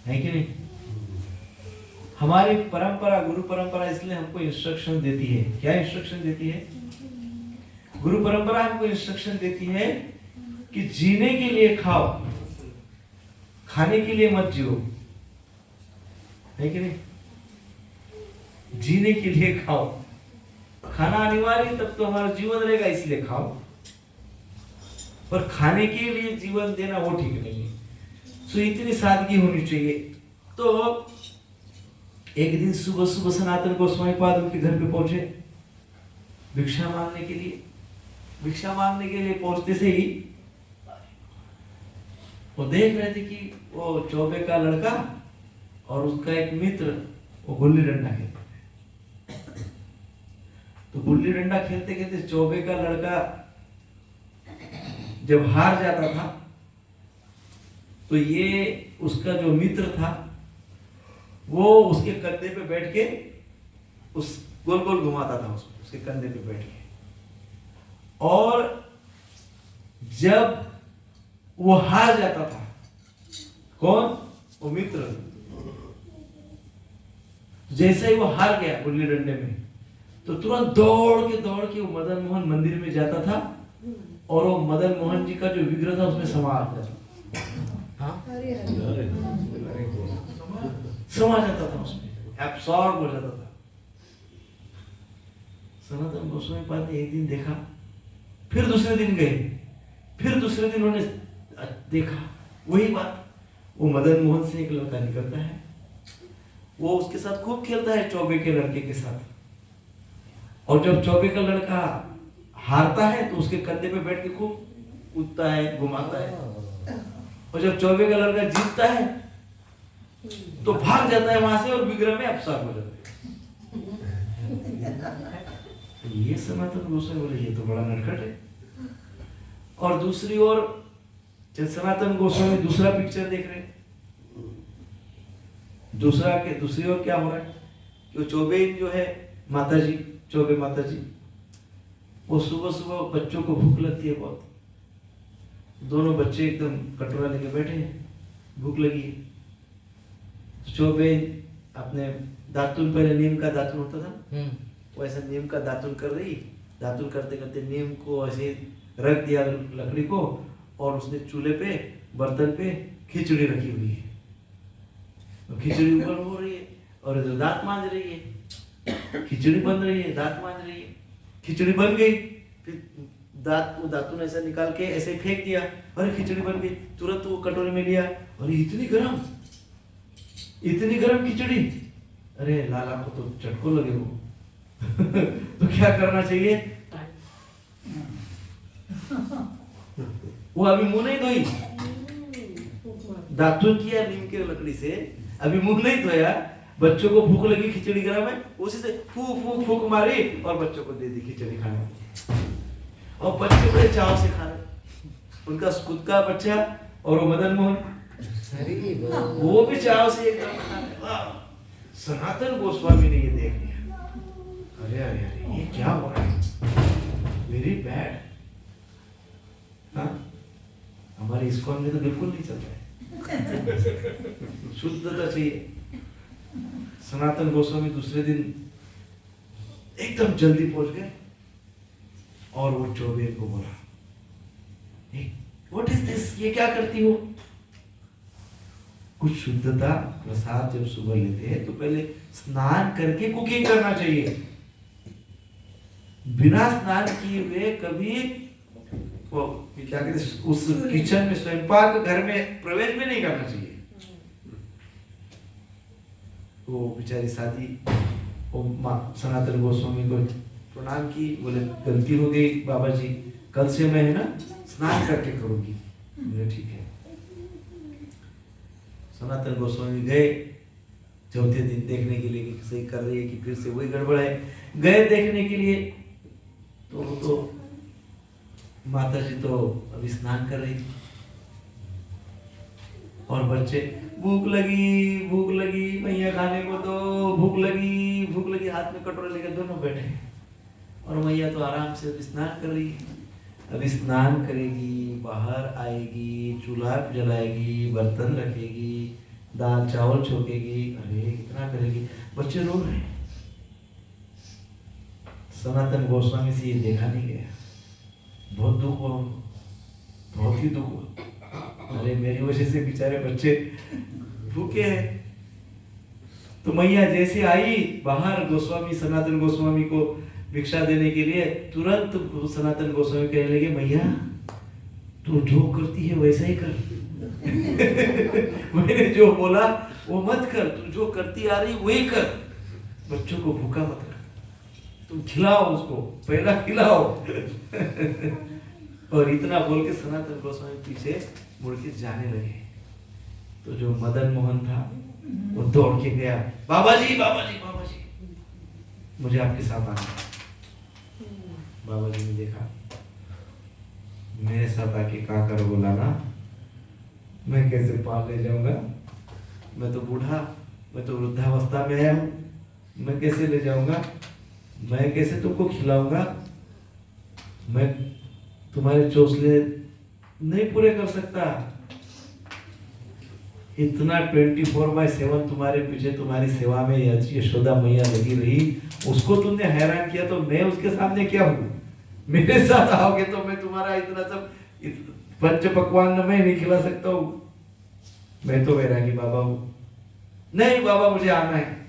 A: है कि नहीं? हमारी परंपरा, गुरु परंपरा इसलिए हमको इंस्ट्रक्शन देती है। क्या इंस्ट्रक्शन देती है? गुरु परंपरा हमको इंस्ट्रक्शन देती है कि जीने के लिए खाओ, खाने के लिए मत जियो। है कि नहीं? जीने के लिए खाओ, खाना अनिवार्य तब तो हमारा जीवन रहेगा, इसलिए खाओ, पर खाने के लिए जीवन देना वो ठीक नहीं है। सो इतनी सादगी होनी चाहिए। तो एक दिन सुबह सुबह सनातन गोस्वामी पाद उनके घर पे पहुंचे भिक्षा मांगने के लिए। भिक्षा मांगने के लिए पहुंचते से ही वो देख रहे थे कि वो चौबे का लड़का और उसका एक मित्र वो गुल्ली डंडा खेलते थे। तो गुल्ली डंडा खेलते खेलते चौबे का लड़का जब हार जाता था तो ये उसका जो मित्र था वो उसके कंधे पे बैठ के उस गोल गोल घुमाता था उसके कंधे पे बैठ के, और जब वो हार जाता था, कौन? वो मित्र। जैसे ही वो हार गया गुल्ली डंडे में, तो तुरंत दौड़ के वो मदन मोहन मंदिर में जाता था, और वो मदन मोहन जी का जो विग्रह था उसमें समा जाता था। समा जाता था उसमें, एब्सॉर्ब हो जाता था। सनातन गोस्वामी पाद ने एक दिन देखा, फिर दूसरे दिन गए, फिर दूसरे दिन उन्होंने देखा वही बात। वो मदन मोहन से एक लड़का निकलता है, वो उसके साथ खूब खेलता है चौबे के लड़के के साथ, और जब चौबे का लड़का हारता है तो उसके कंधे पे बैठ के खूब कूदता है, घुमाता है, और जब चौबे का लड़का जीतता है तो भाग जाता है वहां से और विग्रह में अपसार हो जाता है। तो ये सनातन गोस्वामी बोले ये तो बड़ा नटखट है। और दूसरी ओर सनातन गोस्वामी दूसरा पिक्चर देख रहे हैं, दूसरी ओर क्या हो रहा है कि वो चौबे जो है माता जी, चौबे माता जी, वो सुबह सुबह बच्चों को भूख लगती है बहुत, दोनों बच्चे एकदम कटोरा लेके बैठे हैं, भूख लगी है। चौबे अपने दातुन, पहले नीम का दातुन होता था, वो ऐसा नीम का दातुन कर रही, दातुन करते करते नीम को ऐसे रख दिया लकड़ी को, और उसने चूल्हे पे बर्तन पे खिचड़ी रखी हुई है, तो खिचड़ी ऊपर हो रही है और इधर दांत मांज रही है, खिचड़ी बन रही है, दांत मांज रही है, खिचड़ी बन गई, फिर वो दातुन ऐसा निकाल के ऐसे ही फेंक दिया, अरे खिचड़ी बन गई, तुरंत वो कटोरे में लिया, अरे इतनी गरम खिचड़ी, अरे लाला को तो चटको लगे वो तो क्या करना चाहिए, वो अभी मुंह नहीं धोई, दातुन किया नीम के लकड़ी से, अभी मुंह नहीं धोया, बच्चों को भूख लगी खिचड़ी गरम है, उसी से फूक मारी और बच्चों को दे दी खिचड़ी खाने, और बच्चे बड़े चाव से खा रहे, उनका खुद का बच्चा और वो मदन मोहन वो भी चाव से एकदम खा रहे। सनातन गोस्वामी ने ये देख लिया, अरे अरे अरे ये क्या हो रहा है, वेरी बैड। हाँ, हमारे इस्कॉन में तो बिल्कुल नहीं चल रहा है, शुद्धता चाहिए। सनातन गोस्वामी दूसरे दिन एकदम जल्दी पहुंच गए और वो चौबे को बोला, व्हाट इज दिस, ये क्या करती हो? कुछ शुद्धता प्रसाद जब सुबह लेते हैं तो पहले स्नान करके कुकिंग करना चाहिए, बिना स्नान किए हुए कभी वो क्या कहते हैं उस किचन में स्वयंपाक घर में प्रवेश भी नहीं करना चाहिए। वो बेचारी शादी वो सनातन गोस्वामी को प्रणाम की, बोले गलती हो गई बाबा जी, कल से मैं है ना स्नान करके करूंगी। बोले ठीक है। सनातन गोस्वामी गए चौथे दिन देखने के लिए कि सही कर रही है कि फिर से वही गड़बड़ है, गए देखने के लिए तो माता जी तो अभी स्नान कर रही थी और बच्चे भूख लगी मैया खाने को तो भूख लगी हाथ में कटोरा लेकर दोनों बैठे और मैया तो आराम से अभी स्नान कर रही है। अभी स्नान करेगी, बाहर आएगी, चूल्हा जलाएगी, बर्तन रखेगी, दाल चावल छोकेगी, अरे कितना करेगी, बच्चे रो रहे हैं। सनातन गोस्वामी से ये देखा नहीं गया, बहुत दुख हुआ, बहुत ही दुख हुआ, अरे मेरी वजह से बेचारे बच्चे भूखे हैं। तो मैया जैसे आई बाहर, गोस्वामी सनातन गोस्वामी को भिक्षा देने के लिए, तुरंत सनातन गोस्वामी कहने लगे, मैया तू जो करती है वैसा ही कर मैंने जो बोला वो मत कर, तू जो करती आ रही वही कर, बच्चों को भूखा मत कर, तुम खिलाओ उसको, पहला खिलाओ और इतना बोल के सनातन गोस्वामी पीछे मुड़ के जाने लगे। तो जो मदन मोहन था वो दौड़ के गया, बाबा जी मुझे आपके साथ आना है। बाबा जी ने देखा, मेरे साथ आके क्या कर बोला ना, मैं कैसे पाल ले जाऊंगा, मैं तो बूढ़ा, मैं तो वृद्धावस्था में आया हूँ, मैं कैसे ले जाऊंगा, मैं कैसे तुमको खिलाऊंगा, मैं तुम्हारे चोंसले नहीं पूरे कर सकता, इतना 24/7 तुम्हारे पीछे तुम्हारी सेवा में यशोदा मैया लगी रही, उसको तुमने हैरान किया तो मैं उसके सामने क्या हूँ, मेरे साथ आओगे तो मैं तुम्हारा इतना सब पंच पकवान मैं नहीं खिला सकता हूँ, मैं तो वैरागी बाबा हूँ। नहीं बाबा मुझे आना है,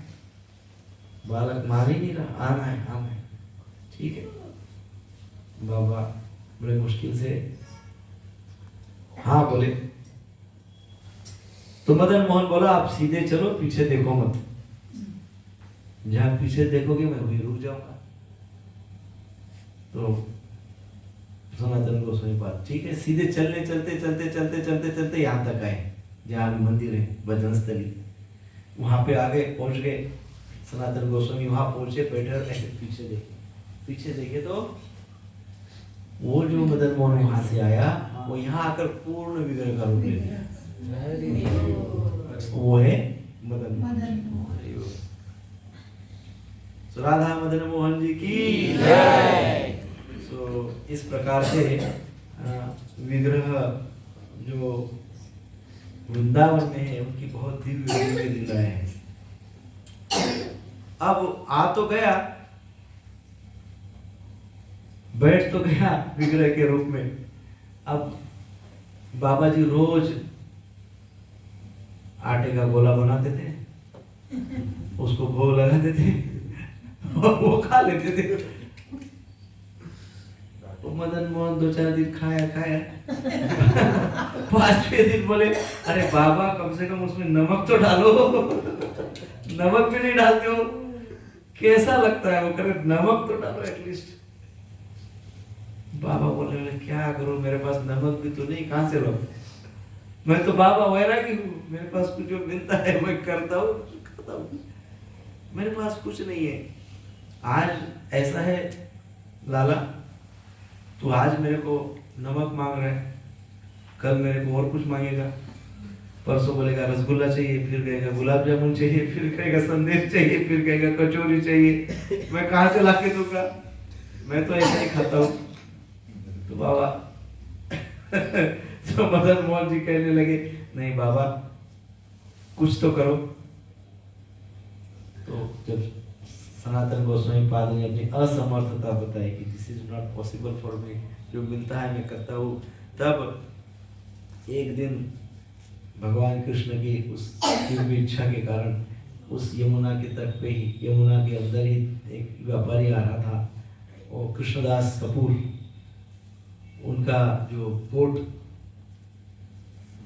A: बालक मान ही नहीं रहा, आना है, ठीक है। बाबा बड़े मुश्किल से हाँ बोले, तो मदन मोहन बोला आप सीधे चलो, पीछे देखो मत, जहां पीछे देखोगे मैं वहीं रुक जाऊंगा। तो सनातन गोस्वामी बात ठीक है, सीधे चलते यहाँ तक आए जहाँ भी मंदिर है भजन स्थली, वहां पे आगे पहुंच गए। सनातन गोस्वामी वहां पहुंचे, बैठे ऐसे पीछे देखे तो वो जो मदन मोहन वहां से आया वो यहाँ आकर पूर्ण विग्रह का रूप ले लिया, वो है मदन मोहन। तो राधा मदन मोहन जी की जय। तो इस प्रकार से विग्रह जो वृंदावन में है उनकी बहुत दिव्य लीलाएं हैं। अब आ तो गया, बैठ तो गया विग्रह के रूप में। अब बाबा जी रोज आटे का गोला बनाते थे उसको भोग लगाते थे और वो खा लेते थे। तो मदन मोहन 2-4 दिन खाया 5वें दिन बोले अरे बाबा कम से कम उसमें नमक तो डालो, नमक भी नहीं डालते हो, कैसा लगता है? वो करे नमक तो डालो एटलीस्ट। बाबा बोले क्या करूं, मेरे पास नमक भी तो नहीं, कहां से लो, मैं तो बाबा वैरागी हूँ, मेरे पास कुछ जो मिलता है मैं करता हूँ, मेरे पास कुछ नहीं है। आज ऐसा है लाला, तू आज मेरे को नमक मांग रहा है, कल मेरे को और कुछ मांगेगा, परसों बोलेगा रसगुल्ला चाहिए, फिर कहेगा गुलाब जामुन चाहिए, फिर कहेगा संदेश चाहिए, फिर कहेगा कचौरी चाहिए, मैं कहाँ से लाके दूंगा? मैं तो ऐसा ही खाता हूँ। तो बाबा तो मदन मोहन जी कहने लगे नहीं बाबा कुछ तो करो। तो जब सनातन गोस्वामी पाद ने अपनी असमर्थता बताई कि this is not possible for me, जो मिलता है मैं करता हूँ, तब एक दिन भगवान कृष्ण की उस दिव्य इच्छा के कारण उस यमुना के तट पे ही, यमुना के अंदर ही एक व्यापारी आ रहा था, वो कृष्णदास कपूर, उनका जो बोट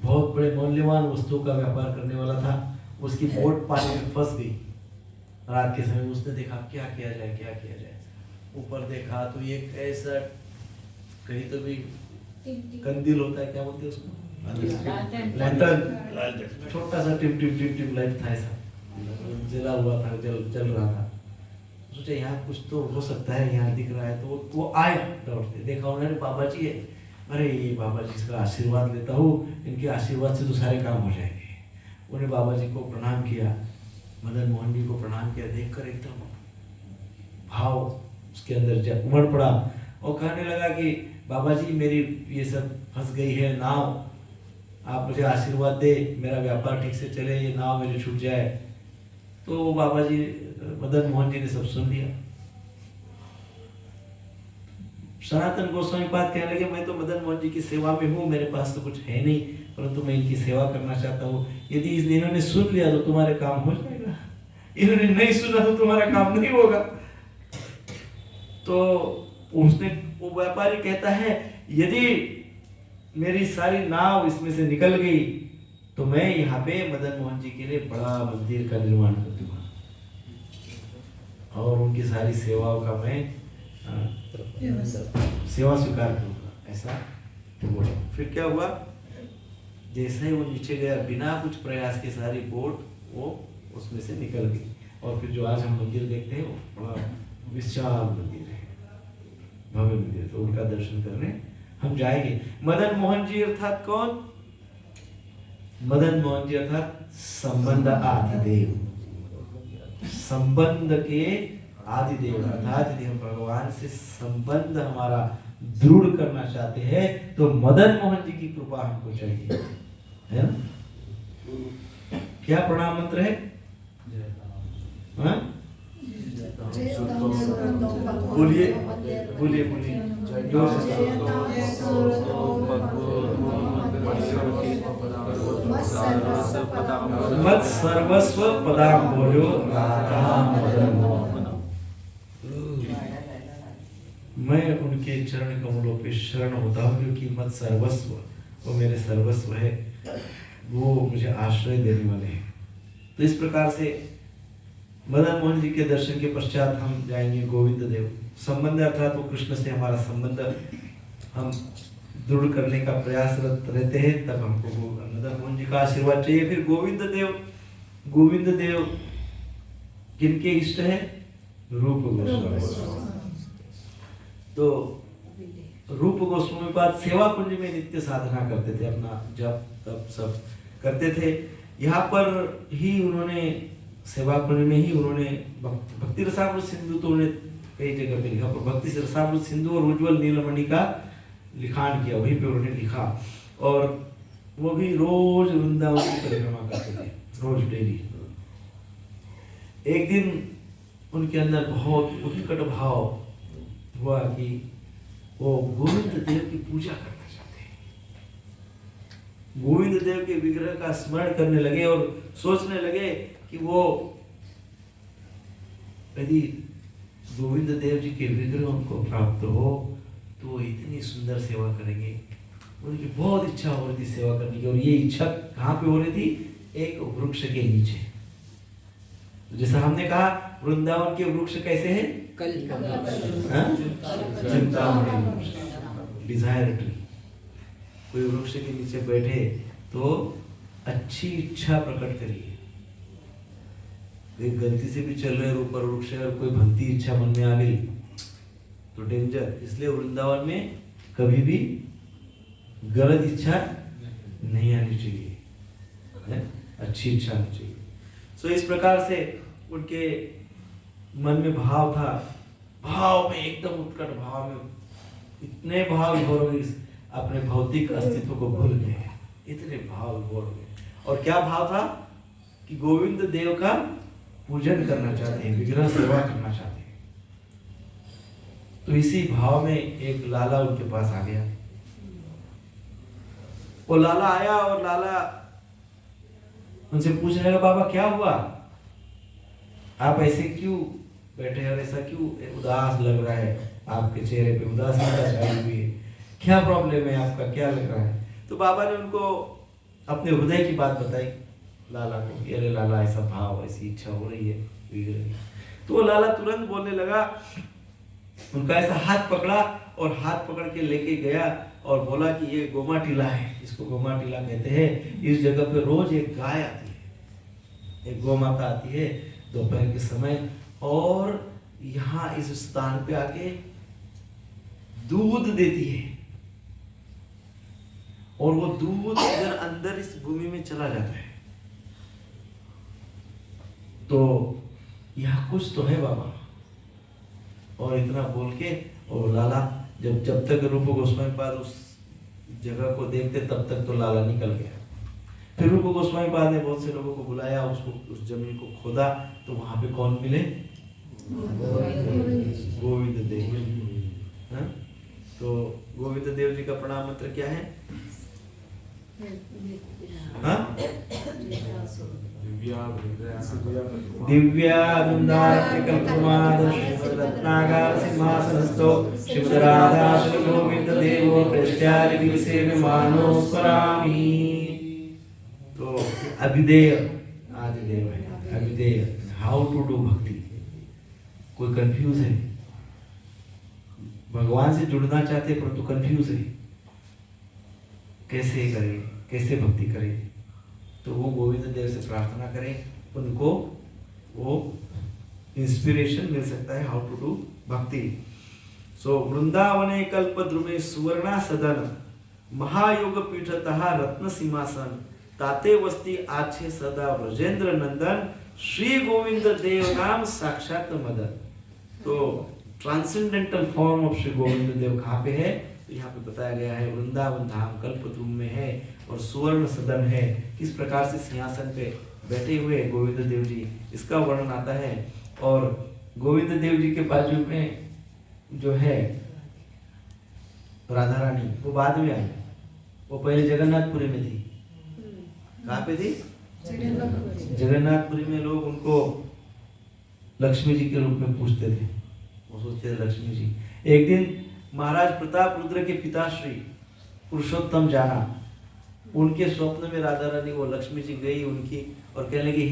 A: बहुत बड़े मूल्यवान वस्तुओं का व्यापार करने वाला था, उसकी बोट पानी में फंस गई रात के समय। उसने देखा क्या किया जाए, ऊपर देखा तो ये ऐसा कहीं तो भी कंदील होता है, क्या बोलते हैं उसको, लैंटर्न, छोटा सा टिप लाइट था, ऐसा जला हुआ था, जल रहा था। सोचा यहाँ कुछ तो हो सकता है, यहाँ दिख रहा है। तो वो आए दौड़ते, देखा उन्होंने बाबा जी है, अरे ये बाबा जी का आशीर्वाद लेता हूँ, इनके आशीर्वाद से तो सारे काम हो जाएंगे। उन्हें बाबा जी को प्रणाम किया, मदन मोहन जी को प्रणाम किया, देखकर एकदम भाव उसके अंदर उमड़ पड़ा और कहने लगा कि बाबा जी मेरी ये सब फंस गई है नाव, आप मुझे आशीर्वाद दे, मेरा व्यापार ठीक से चले, ये नाव मेरी छूट जाए। तो बाबा जी मदन मोहन जी ने सब सुन लिया। सनातन गोस्वामी पाद कहने लगे मैं तो मदन मोहन जी की सेवा में हूँ, मेरे पास तो कुछ है नहीं, परंतु मैं इनकी सेवा करना चाहता हूँ। यदि इन्होंने सुन लिया तो तुम्हारे काम हो जाएगा, इन्होंने नहीं सुना तो तुम्हारा काम नहीं होगा। तो उसने, वो व्यापारी कहता है यदि मेरी सारी नाव इसमें से निकल गई तो मैं यहाँ पे मदन मोहन जी के लिए बड़ा मंदिर का निर्माण कर दूंगा और उनकी सारी सेवाओं का मैं सेवा स्वीकार करूंगा, ऐसा बोला। फिर क्या हुआ, जैसे ही वो नीचे गया, बिना कुछ प्रयास के सारी बोट वो उसमें से निकल गई। और फिर जो आज हम मंदिर देखते हैं वो बड़ा विशाल मंदिर है, भव्य मंदिर, तो उनका दर्शन करने हम जाएंगे। मदन मोहन जी अर्थात कौन? मदन मोहन जी अर्थात संबंध आदिदेव, संबंध के आदिदेव। अर्थात यदि हम भगवान से संबंध हमारा दृढ़ करना चाहते हैं तो मदन मोहन जी की कृपा हमको चाहिए, है ना? क्या प्रणाम मंत्र है? बोलिए बोलिए बोलिए, जोर से। मत सर्वस्व पदाम्भोजो राधा मदन मोहन। मैं उनके चरण कमलों पे शरण होता हूँ, क्योंकि मत सर्वस्व, वो मेरे सर्वस्व है, वो मुझे आश्रय देने वाले हैं। तो इस प्रकार से मदन मोहन जी के दर्शन के पश्चात हम जाएंगे गोविंद देव। संबंध अर्थात वो कृष्ण से हमारा संबंध हम दृढ़ करने का प्रयासरत रहते हैं, तब हमको मदन मोहन जी का आशीर्वाद चाहिए। फिर गोविंद देव, गोविंद देव किनके इष्ट है? रूप गोस्वामी। तो रूप गोस्वामी पाद सेवा कुंज में नित्य साधना करते थे, अपना जप तप सब करते थे। यहाँ पर ही उन्होंने सेवा कुंज में ही उन्होंने भक्ति रसामृत सिंधु, तो उन्होंने कई जगह पे लिखा, पर भक्ति रसामृत सिंधु और उज्ज्वल नीलमणि का लिखान किया, वहीं पे उन्होंने लिखा। और वो भी रोज वृंदावन की परिक्रमा करते थे, रोज डेली। एक दिन उनके अंदर बहुत उत्कट भाव हुआ कि वो गोविंद देव की पूजा करना चाहते हैं, गोविंद देव के विग्रह का स्मरण करने लगे और सोचने लगे कि वो यदि गोविंद देव जी के विग्रह उनको प्राप्त हो तो वो इतनी सुंदर सेवा करेंगे। उनकी बहुत इच्छा हो रही थी सेवा करने की, और ये इच्छा कहाँ पे हो रही थी? एक वृक्ष के नीचे। तो जैसा हमने कहा वृंदावन के वृक्ष कैसे हैं? चिंतामणि वृक्ष, डिजायर ट्री। कोई वृक्ष के नीचे बैठे तो अच्छी इच्छा प्रकट करिए। गलती से भी चल रहे ऊपर वृक्ष और कोई भक्ति इच्छा मन में आ गई तो डेंजर। इसलिए वृंदावन में कभी भी गलत इच्छा नहीं आनी चाहिए, है? अच्छी इच्छा आनी चाहिए। सो इस प्रकार से उनके मन में भाव था, भाव में एकदम उत्कट भाव में, इतने भाव विभोर हो गए, अपने भौतिक अस्तित्व को भूल गए, इतने भाव विभोर हो गए। और क्या भाव था कि गोविंद देव का पूजन करना चाहते हैं, विग्रह सेवा करना चाहते हैं। तो इसी भाव में एक लाला उनके पास आ गया। वो लाला आया और लाला उनसे पूछने लगा, बाबा क्या हुआ, आप ऐसे क्यों बैठे और ऐसा क्यों उदास लग रहा है, आपके चेहरे पे उदासीनता छाई हुई है, क्या प्रॉब्लम है आपका, क्या लग रहा है? तो बाबा ने उनको अपने हृदय की बात बताई लाला को, अरे लाला ऐसा भाव, ऐसी इच्छा हो रही है। तो वो लाला तुरंत बोलने लगा, उनका ऐसा हाथ पकड़ा और हाथ पकड़ के लेके गया और बोला कि ये गोमा टीला है, इसको गोमा टीला कहते हैं। इस जगह पे रोज एक गाय आती है, एक गौ माता आती है दोपहर के समय, और यहाँ इस स्थान पे आके दूध देती है, और वो दूध इधर अंदर इस भूमि में चला जाता है। तो यहाँ कुछ तो है बाबा। और इतना बोल के और लाला जब तक रूप गोस्वामी पाद उस जगह को देखते तब तक तो लाला निकल गया। फिर रूप गोस्वामी पाद ने बहुत से लोगों को बुलाया, उसको उस जमीन को खोदा तो वहां पे कौन मिले? गोविंद देव। हाँ? तो गोविंद देव जी का प्रणाम मंत्र क्या है? हाँ? दिव्यानंदात्मकल्पमादर्शरत्नागार सिंहासनस्थो श्रीमद्राधा श्री गोविंद देवो प्रत्यारि दिवसे विमानो स्मरामि। तो अभिधेय आदिदेव है, अभिधेय, हाउ टू डू भक्ति। कोई कंफ्यूज है, भगवान से जुड़ना चाहते परंतु कंफ्यूज है, कैसे करें, कैसे भक्ति करें? तो वो गोविंद देव से प्रार्थना करें, उनको वो इंस्पिरेशन मिल सकता है हाउ टू डू भक्ति। सो वृंदावने कल्पद्रुमे सुवर्णा सदन महायोग पीठतः रत्न सिंहासन ताते वस्ती आछे सदा व्रजेंद्र नंदन श्री गोविंद देव नाम साक्षात मदन। तो transcendental form of Shri Govind Dev कहाँ पे है? तो यहाँ पे बताया गया है वृंदावन धाम कल्पद्रुम में है और सुवर्ण सदन है। किस प्रकार से सिंहासन पे बैठे हुए गोविंद देव जी, इसका वर्णन आता है। और गोविंद देव जी के बाजू में जो है राधा रानी, वो बाद में आई, वो पहले जगन्नाथपुरी में थी। कहाँ पे थी? जगन्नाथपुरी में लोग उनको लक्ष्मी जी के रूप में पूछते थे, वो सोचते थे लक्ष्मी जी। एक दिन महाराज प्रताप रुद्र के पिताश्री पुरुषोत्तम जाना, उनके स्वप्न में राधा रानी, वो लक्ष्मी जी गई उनकी और कहने लगी,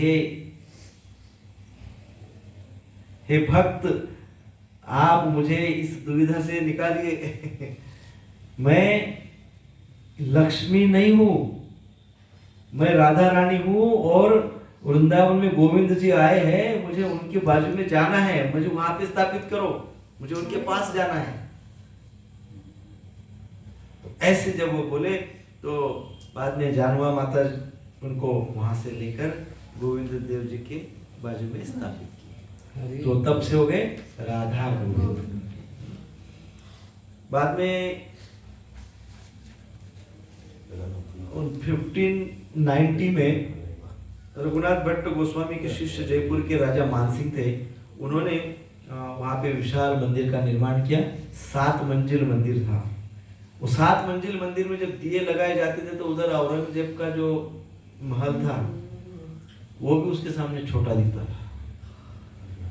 A: हे भक्त, आप मुझे इस दुविधा से निकालिए। मैं लक्ष्मी नहीं हूं, मैं राधा रानी हूं और वृंदावन में गोविंद जी आए हैं, मुझे उनके बाजू में जाना है, मुझे वहां पे स्थापित करो, मुझे उनके पास जाना है। ऐसे जब वो बोले तो बाद में जानवा माता उनको वहां से लेकर गोविंद देव जी के बाजू में स्थापित किए, तो तब से हो गए राधा गोविंद। बाद में 1590 में रघुनाथ भट्ट गोस्वामी के शिष्य जयपुर के राजा मानसिंह थे, उन्होंने वहां पे विशाल मंदिर का निर्माण किया। 7 मंजिल मंदिर था। वो 7 मंजिल मंदिर में जब दिए लगाए जाते थे तो उधर औरंगजेब का जो महल था वो भी उसके सामने छोटा दिखता था।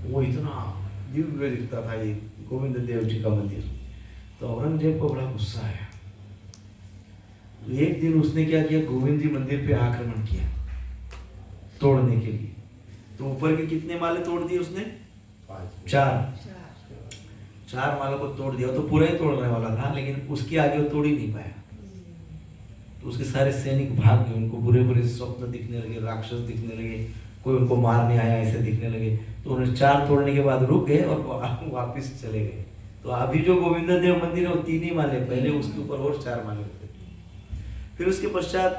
A: वो इतना दिव्य दिखता था ये गोविंद देव जी का मंदिर। तो औरंगजेब को बड़ा गुस्सा आया। एक दिन उसने क्या किया, गोविंद जी मंदिर पे आक्रमण किया तोड़ने के लिए। तो ऊपर के कितने माले तोड़ दिए उसने? 4 मालों को तोड़ दिया। तो पूरा ही तोड़ने वाला था, लेकिन उसके आगे वो तोड़ ही नहीं पाया। तो उसके सारे सैनिक भाग गए, उनको बुरे बुरे स्वप्न दिखने लगे, राक्षस दिखने लगे, कोई उनको मारने आया ऐसे दिखने लगे। तो उन्होंने 4 तोड़ने के बाद रुक गए और वापिस चले गए। तो अभी जो गोविंद देव मंदिर है वो 3 ही माले, पहले उसके ऊपर और 4 माले होते थे। फिर उसके पश्चात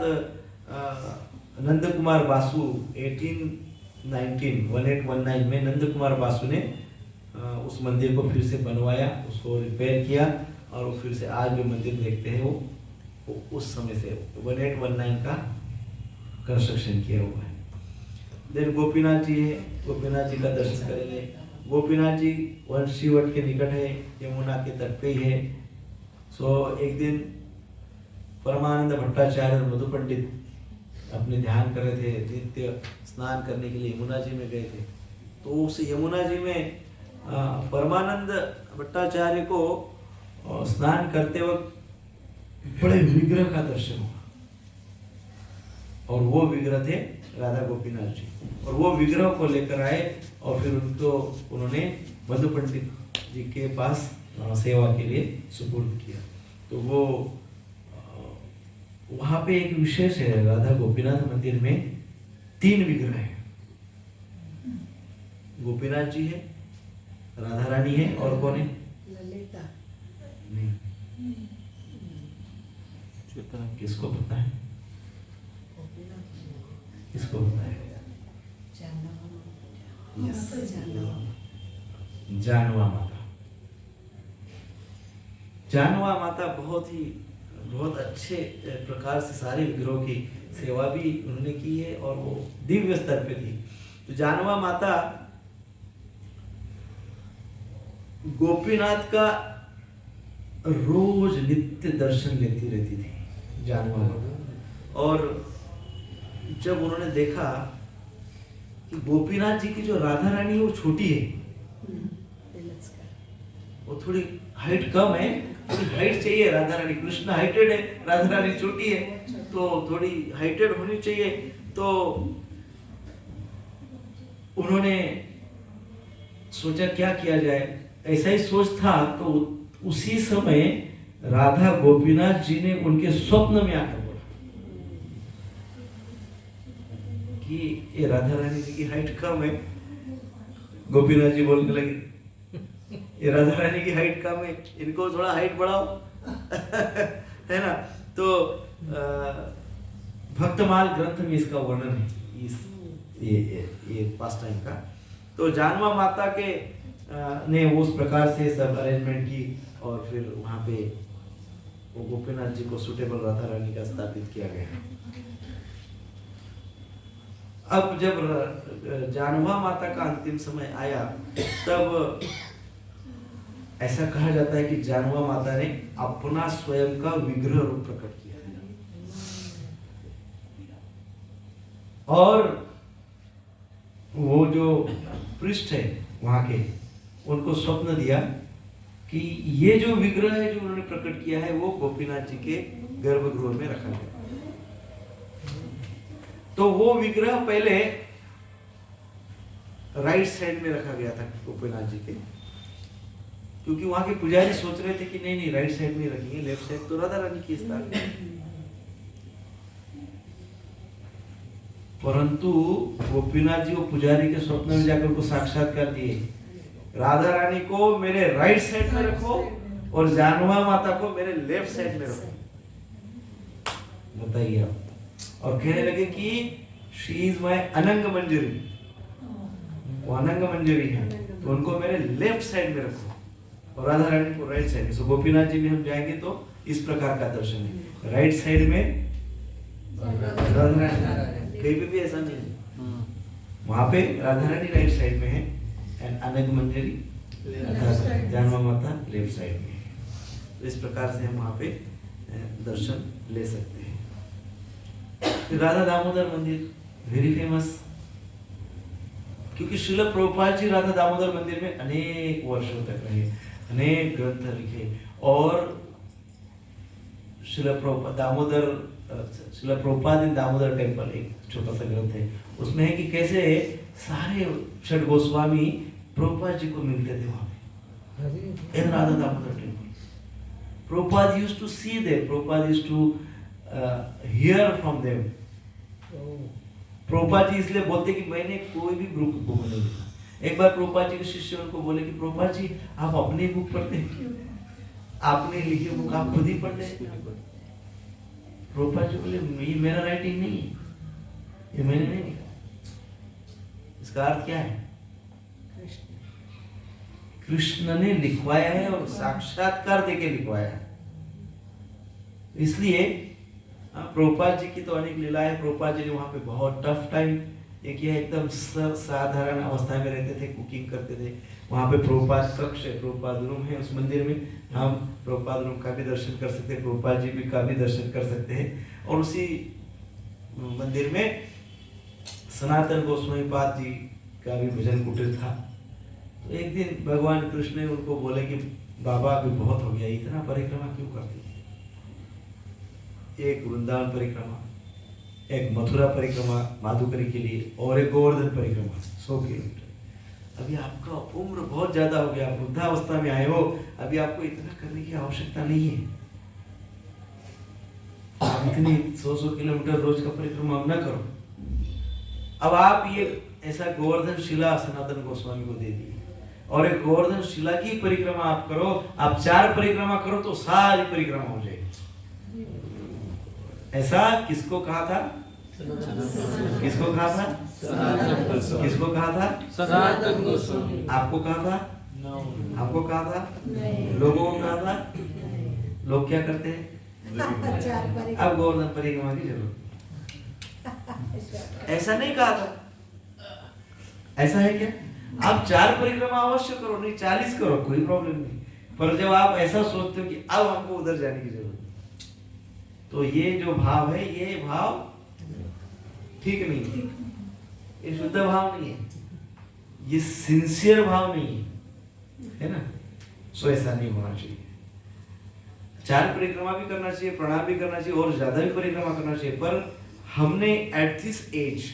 A: नंद कुमार बासु 1819 में नंद कुमार बासु ने उस मंदिर को फिर से बनवाया, उसको रिपेयर किया, और वो फिर से आज जो मंदिर देखते हैं वो उस समय से 1819 का कंस्ट्रक्शन किया हुआ है। देन गोपीनाथ जी है, गोपीनाथ जी का दर्शन करेंगे। गोपीनाथ जी वंशीवट के निकट है, यमुना के तट पे ही है। सो एक दिन परमानंद भट्टाचार्य और मधु पंडित अपने ध्यान कर रहे थे, नित्य स्नान करने के लिए यमुना जी में गए थे। तो उस यमुना जी में परमानंद भट्टाचार्य को स्नान करते वक्त बड़े विग्रह का दर्शन हुआ, और वो विग्रह थे राधा गोपीनाथ जी। और वो विग्रह को लेकर आए और फिर उन्होंने मधु पंडित जी के पास सेवा के लिए सुपुर्द किया। तो वो वहाँ पे एक विशेष है, राधा गोपीनाथ मंदिर में 3 विग्रह है। गोपीनाथ जी है, राधा रानी है, और कौन है?
F: ललिता।
A: नहीं, किसको पता है? किसको पता है? यस, जानवा माता। जानवा माता बहुत अच्छे प्रकार से सारे विग्रहों की सेवा भी उन्होंने की है, और वो दिव्य स्तर पे थी। तो जानवा माता गोपीनाथ का रोज नित्य दर्शन लेती रहती थी जानवा माता। और जब उन्होंने देखा कि गोपीनाथ जी की जो राधा रानी है वो छोटी है, वो थोड़ी हाइट कम है, थोड़ी हाइट चाहिए राधा रानी। कृष्ण हाइटेड है, राधा रानी छोटी है, तो थोड़ी हाइटेड होनी चाहिए। तो उन्होंने सोचा क्या किया जाए, ऐसा ही सोच था। तो उसी समय राधा गोपीनाथ जी ने उनके स्वप्न में आकर बोला कि ये राधा रानी जी की हाइट कम है। गोपीनाथ जी बोलने लगे, ये राधा रानी की हाइट कम है, इनको थोड़ा हाइट बढ़ाओ है ना। तो भक्तमाल ग्रंथ में इसका वर्णन है, इस ये पास टाइम का। तो जानवा माता के ने उस प्रकार से सब अरेंजमेंट की, और फिर वहाँ पे वो गोपीनाथ जी को सुटेबल राधा रानी का स्थापित किया गया। अब जब जानवा माता का अंतिम समय आया, तब ऐसा कहा जाता है कि जानवा माता ने अपना स्वयं का विग्रह रूप प्रकट किया, और वो जो पृष्ठ है वहां के, उनको स्वप्न दिया कि ये जो विग्रह है जो उन्होंने प्रकट किया है वो गोपीनाथ जी के गर्भगृह में रखा गया। तो वो विग्रह पहले राइट साइड में रखा गया था गोपीनाथ जी के, क्योंकि वहां के पुजारी सोच रहे थे कि नहीं राइट साइड में रखेंगे, लेफ्ट साइड तो राधा रानी की स्थान। परंतु गोपीनाथ जी वो पुजारी के स्वप्न में जाकर उनको साक्षात्कार दिए, राधा रानी को मेरे राइट साइड में रखो और जानवा माता को मेरे लेफ्ट साइड में रखो। बताइए आप। और कहने लगे कि शी इज माय अनंग मंजरी, वो अनंग मंजरी है, तो उनको मेरे लेफ्ट साइड में रखो और राधा रानी को राइट साइड में। सो गोपीनाथ जी में हम जाएंगे तो इस प्रकार का दर्शन है, राइट साइड में राधा रानी, कहीं पे भी ऐसा नहीं है। वहां पे राधा रानी राइट साइड में है, एंड अनंग मंजरी जानवा माता लेफ्ट साइड में है। तो इस प्रकार से हम वहां पे दर्शन ले सकते हैं। फिर राधा दामोदर मंदिर वेरी फेमस, क्योंकि श्रील प्रभुपाद जी राधा दामोदर मंदिर में अनेक वर्षों तक रहे, अनेक ग्रंथ लिखे, और श्रील प्रभुपाद इन दामोदर टेम्पल एक छोटा सा ग्रंथ है, उसमें है कि कैसे सारे षड गोस्वामी प्रभुपाद जी को मिलते थे वहां पे in Radha Damodar temple. Prabhupada used to see them, Prabhupada used to hear from them. Prabhupada ji इसलिए बोलते कि मैंने कोई भी बुक नहीं लिखा। एक बार प्रभुपाद जी के शिष्य उनको बोले कि प्रभुपाद जी आप अपनी बुक पढ़ते हैं, आपने लिखी बुक आप खुद ही पढ़ते हैं। प्रभुपाद जी बोले ये मेरा राइटिंग नहीं है, ये मैंने नहीं लिखा। इसका अर्थ क्या है? कृष्ण ने लिखवाया है और साक्षात्कार देके लिखवाया है। इसलिए प्रभुपाद जी की तो अनेक लीलाएं, प्रभुपाद जी ने वहां पे बहुत टफ टाइम एक ये एकदम साधारण अवस्था में रहते थे, कुकिंग करते थे। वहां पे प्रभुपाद कक्ष है, प्रभुपाद रूम है, उस मंदिर में हम प्रभुपाद रूम का भी दर्शन कर सकते हैं, प्रभुपाद जी भी का भी दर्शन कर सकते हैं। और उसी मंदिर में सनातन गोस्वामी पाद जी का भी भजन कुटीर था। तो एक दिन भगवान कृष्ण ने उनको बोले कि बाबा अभी बहुत हो गया, इतना परिक्रमा क्यों करते? एक वृंदावन परिक्रमा, एक मथुरा परिक्रमा माधुकरी के लिए, और एक गोवर्धन परिक्रमा 100 किलोमीटर। अभी आपका उम्र बहुत ज्यादा हो गया, वृद्धावस्था में आए हो, अभी आपको इतना करने की आवश्यकता नहीं है। आप इतनी 100 किलोमीटर रोज का परिक्रमा न करो। अब आप ये ऐसा गोवर्धन शिला सनातन गोस्वामी को दे दी, और एक गोवर्धन शिला की परिक्रमा आप करो, आप 4 परिक्रमा करो तो सारी परिक्रमा हो जाएगी। ऐसा किसको कहा था? किसको कहा था? किसको कहा था?
D: सनातन गोस्वामी।
A: आपको कहा था? आपको कहा था? लोगों को कहा था? लोग क्या करते हैं? अब गोवर्धन परिक्रमा की जरूरत, ऐसा नहीं कहा था। ऐसा है क्या? आप 4 परिक्रमा अवश्य करो, नहीं 40 करो, कोई प्रॉब्लम नहीं। पर जब आप ऐसा सोचते हो कि अब हमको उधर जाने की जरूरत, तो ये जो भाव है, ये भाव ठीक नहीं है, ये शुद्ध भाव नहीं है, ये सिंसियर भाव नहीं है ना। सो ऐसा नहीं होना चाहिए। 4 परिक्रमा भी करना चाहिए, प्रणाम भी करना चाहिए, और ज्यादा भी परिक्रमा करना चाहिए। पर हमने एट दिस एज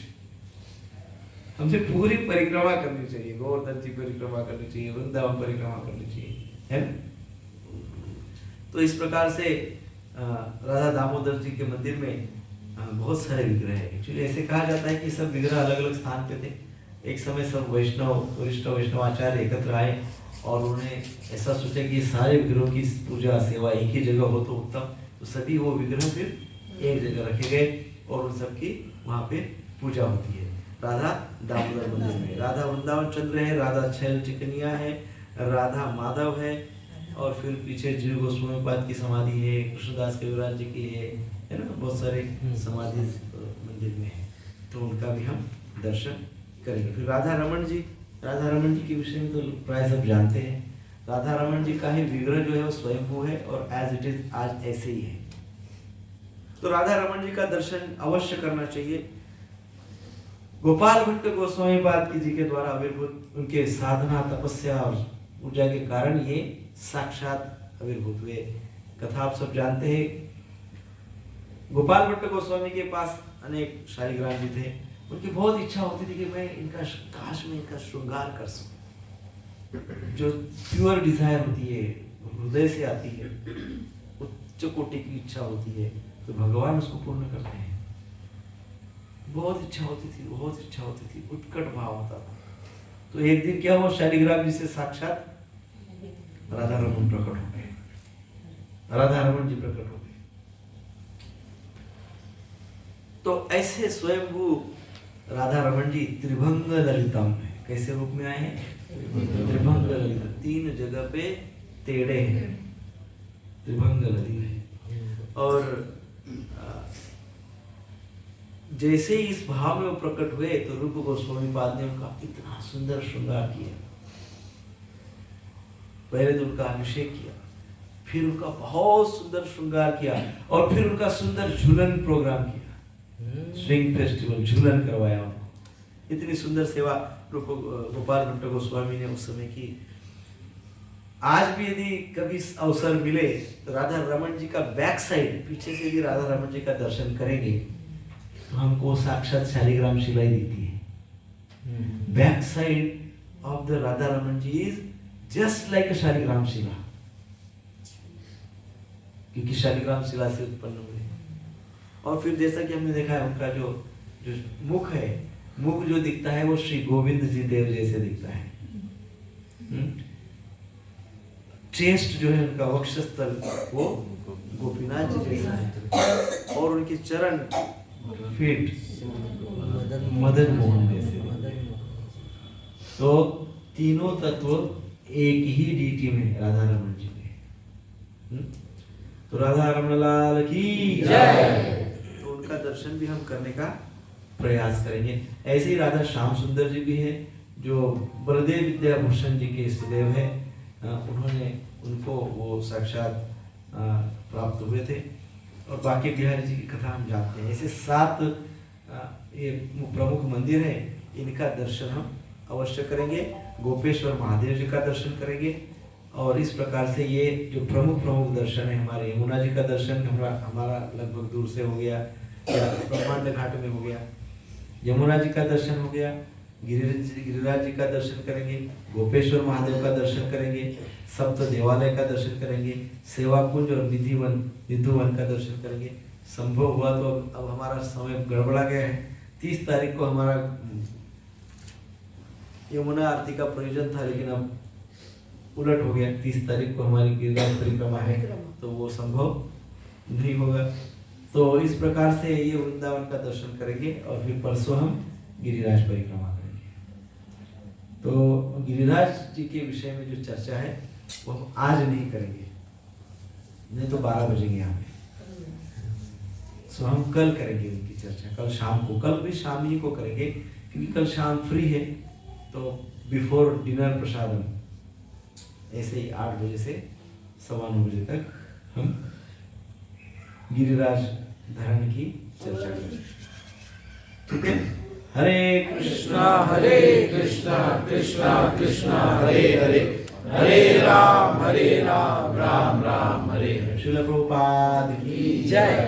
A: हमसे पूरी परिक्रमा करनी चाहिए, गोवर्धन जी परिक्रमा करनी चाहिए, वृंदावन परिक्रमा करनी चाहिए, है ना। तो इस प्रकार से राधा दामोदर जी के मंदिर में बहुत सारे विग्रह है। एक्चुअली ऐसे कहा जाता है कि सब विग्रह अलग अलग स्थान पे थे। एक समय सब वरिष्ठ वैष्णवाचार्य एकत्र आए और उन्होंने ऐसा सोचा कि सारे विग्रहों की पूजा सेवा एक ही जगह हो तो उत्तम। तो सभी वो विग्रह फिर एक जगह रखे गए और उन सबकी वहाँ पे पूजा होती है। राधा दामोदर मंदिर में राधा वृंदावन चंद्र है, राधा छैल चिकनिया है, राधा माधव है, और फिर पीछे जीव गोस्वामी पाद की समाधि है, कृष्णदास कविराज जी की है ना, बहुत सारे समाधि मंदिर में है। तो उनका भी हम दर्शन करेंगे। फिर राधा रमन जी के विषय में तो प्राय सब जानते हैं। राधा रमन जी का ही विग्रह जो है वो स्वयंभू है और एज इट इज आज ऐसे ही है। तो राधा रमन जी का दर्शन अवश्य करना चाहिए। गोपाल भट्ट गोस्वामी पाद जी के द्वारा आविर्भूत, उनके साधना तपस्या और पूजा के कारण ये साक्षात आविर्भूत हुए। कथा आप सब जानते हैं। गोपाल भट्ट गोस्वामी के पास अनेक शालिग्राम जी थे। उनकी बहुत इच्छा होती थी कि मैं इनका काश में इनका श्रृंगार कर सकूं। जो प्योर डिजायर होती है, हृदय से आती है, उच्च कोटि की इच्छा होती है, तो भगवान उसको पूर्ण करते हैं। बहुत इच्छा होती थी, उत्कट भाव होता था। तो एक दिन क्या हुआ, शालिग्राम जी से साक्षात राधा रमन प्रकट हो गए, राधा रमन जी प्रकट हो गए। तो ऐसे स्वयंभू राधा रमन जी त्रिभंग ललितम है। कैसे रूप में आए हैं? त्रिभंग ललित, 3 जगह पे तेड़े हैं, त्रिभंग ललित है। और जैसे ही इस भाव में वो प्रकट हुए तो रूप गोस्वामी पाद ने उनका इतना सुंदर श्रृंगार किया। पहले तो उनका अभिषेक किया, फिर उनका बहुत सुंदर श्रृंगार किया, और फिर उनका सुंदर झूलन प्रोग्राम किया, स्विंग फेस्टिवल, झूलन करवाया उनको। इतनी सुंदर सेवा गोपाल भट्ट गोस्वामी ने उस समय की। आज भी यदि कभी अवसर मिले तो राधा रमन जी का बैक साइड, पीछे से यदि राधा रमन जी का दर्शन करेंगे तो हमको साक्षात शालिग्राम शिला ही दिखती है। Back side of the Radha Raman ji is just like a shaligram शिला, क्योंकि शालिग्राम शिला से उत्पन्न हुए। और फिर जैसा कि हमने देखा है उनका जो जो मुख है, मुख जो दिखता है वो श्री गोविंद जी देव जैसे दिखता है। चेस्ट जो है उनका वक्षस्थल वो गोपीनाथ जी जैसा है, और उनके चरण फीट मदन मोहन जैसे। तो तीनों तत्व एक ही डीटी में राधा रमन जी में। तो राधा रमन लाल की जय। तो उनका दर्शन भी हम करने का प्रयास करेंगे। ऐसे ही राधा श्याम सुंदर जी भी हैं जो बलदेव विद्याभूषण जी के इष्टदेव है। उन्होंने उनको वो साक्षात प्राप्त हुए थे। और बाकी बिहारी जी की कथा हम जानते हैं। ऐसे 7 ये प्रमुख मंदिर है, इनका दर्शन हम अवश्य करेंगे। गोपेश्वर महादेव जी का दर्शन करेंगे। और इस प्रकार से ये जो प्रमुख दर्शन है, हमारे यमुना जी का दर्शन हमारा लगभग दूर से हो गया, या ब्रह्मांड घाट में हो गया। यमुना जी का दर्शन हो गया, गिरिराज जी का दर्शन करेंगे, गोपेश्वर महादेव का दर्शन करेंगे, सप्त देवालय का दर्शन करेंगे, सेवा कुंज और निधुवन का दर्शन करेंगे। संभव हुआ तो अब हमारा समय गड़बड़ा गया है। 30 तारीख को हमारा यमुना आरती का प्रयोजन था, लेकिन अब उलट हो गया। 30 तारीख को हमारी गिरिराज परिक्रमा है, तो वो संभव नहीं होगा। तो इस प्रकार से ये वृंदावन का दर्शन करेंगे और फिर परसों हम गिरिराज परिक्रमा करेंगे। तो गिरिराज जी के विषय में जो चर्चा है वो हम आज नहीं करेंगे, नहीं तो 12 बजेंगे यहाँ पे। सो हम कल करेंगे उनकी चर्चा, कल शाम को। कल भी शाम ही को करेंगे क्योंकि कल शाम फ्री है। तो बिफोर डिनर प्रसादम, ऐसे ही 8 बजे से 9:15 बजे तक हम गिरिराज धरण की चर्चा करेंगे। ठीक है। हरे कृष्णा कृष्णा कृष्णा हरे हरे, हरे राम राम राम हरे हरे। श्रील प्रभुपाद की जय।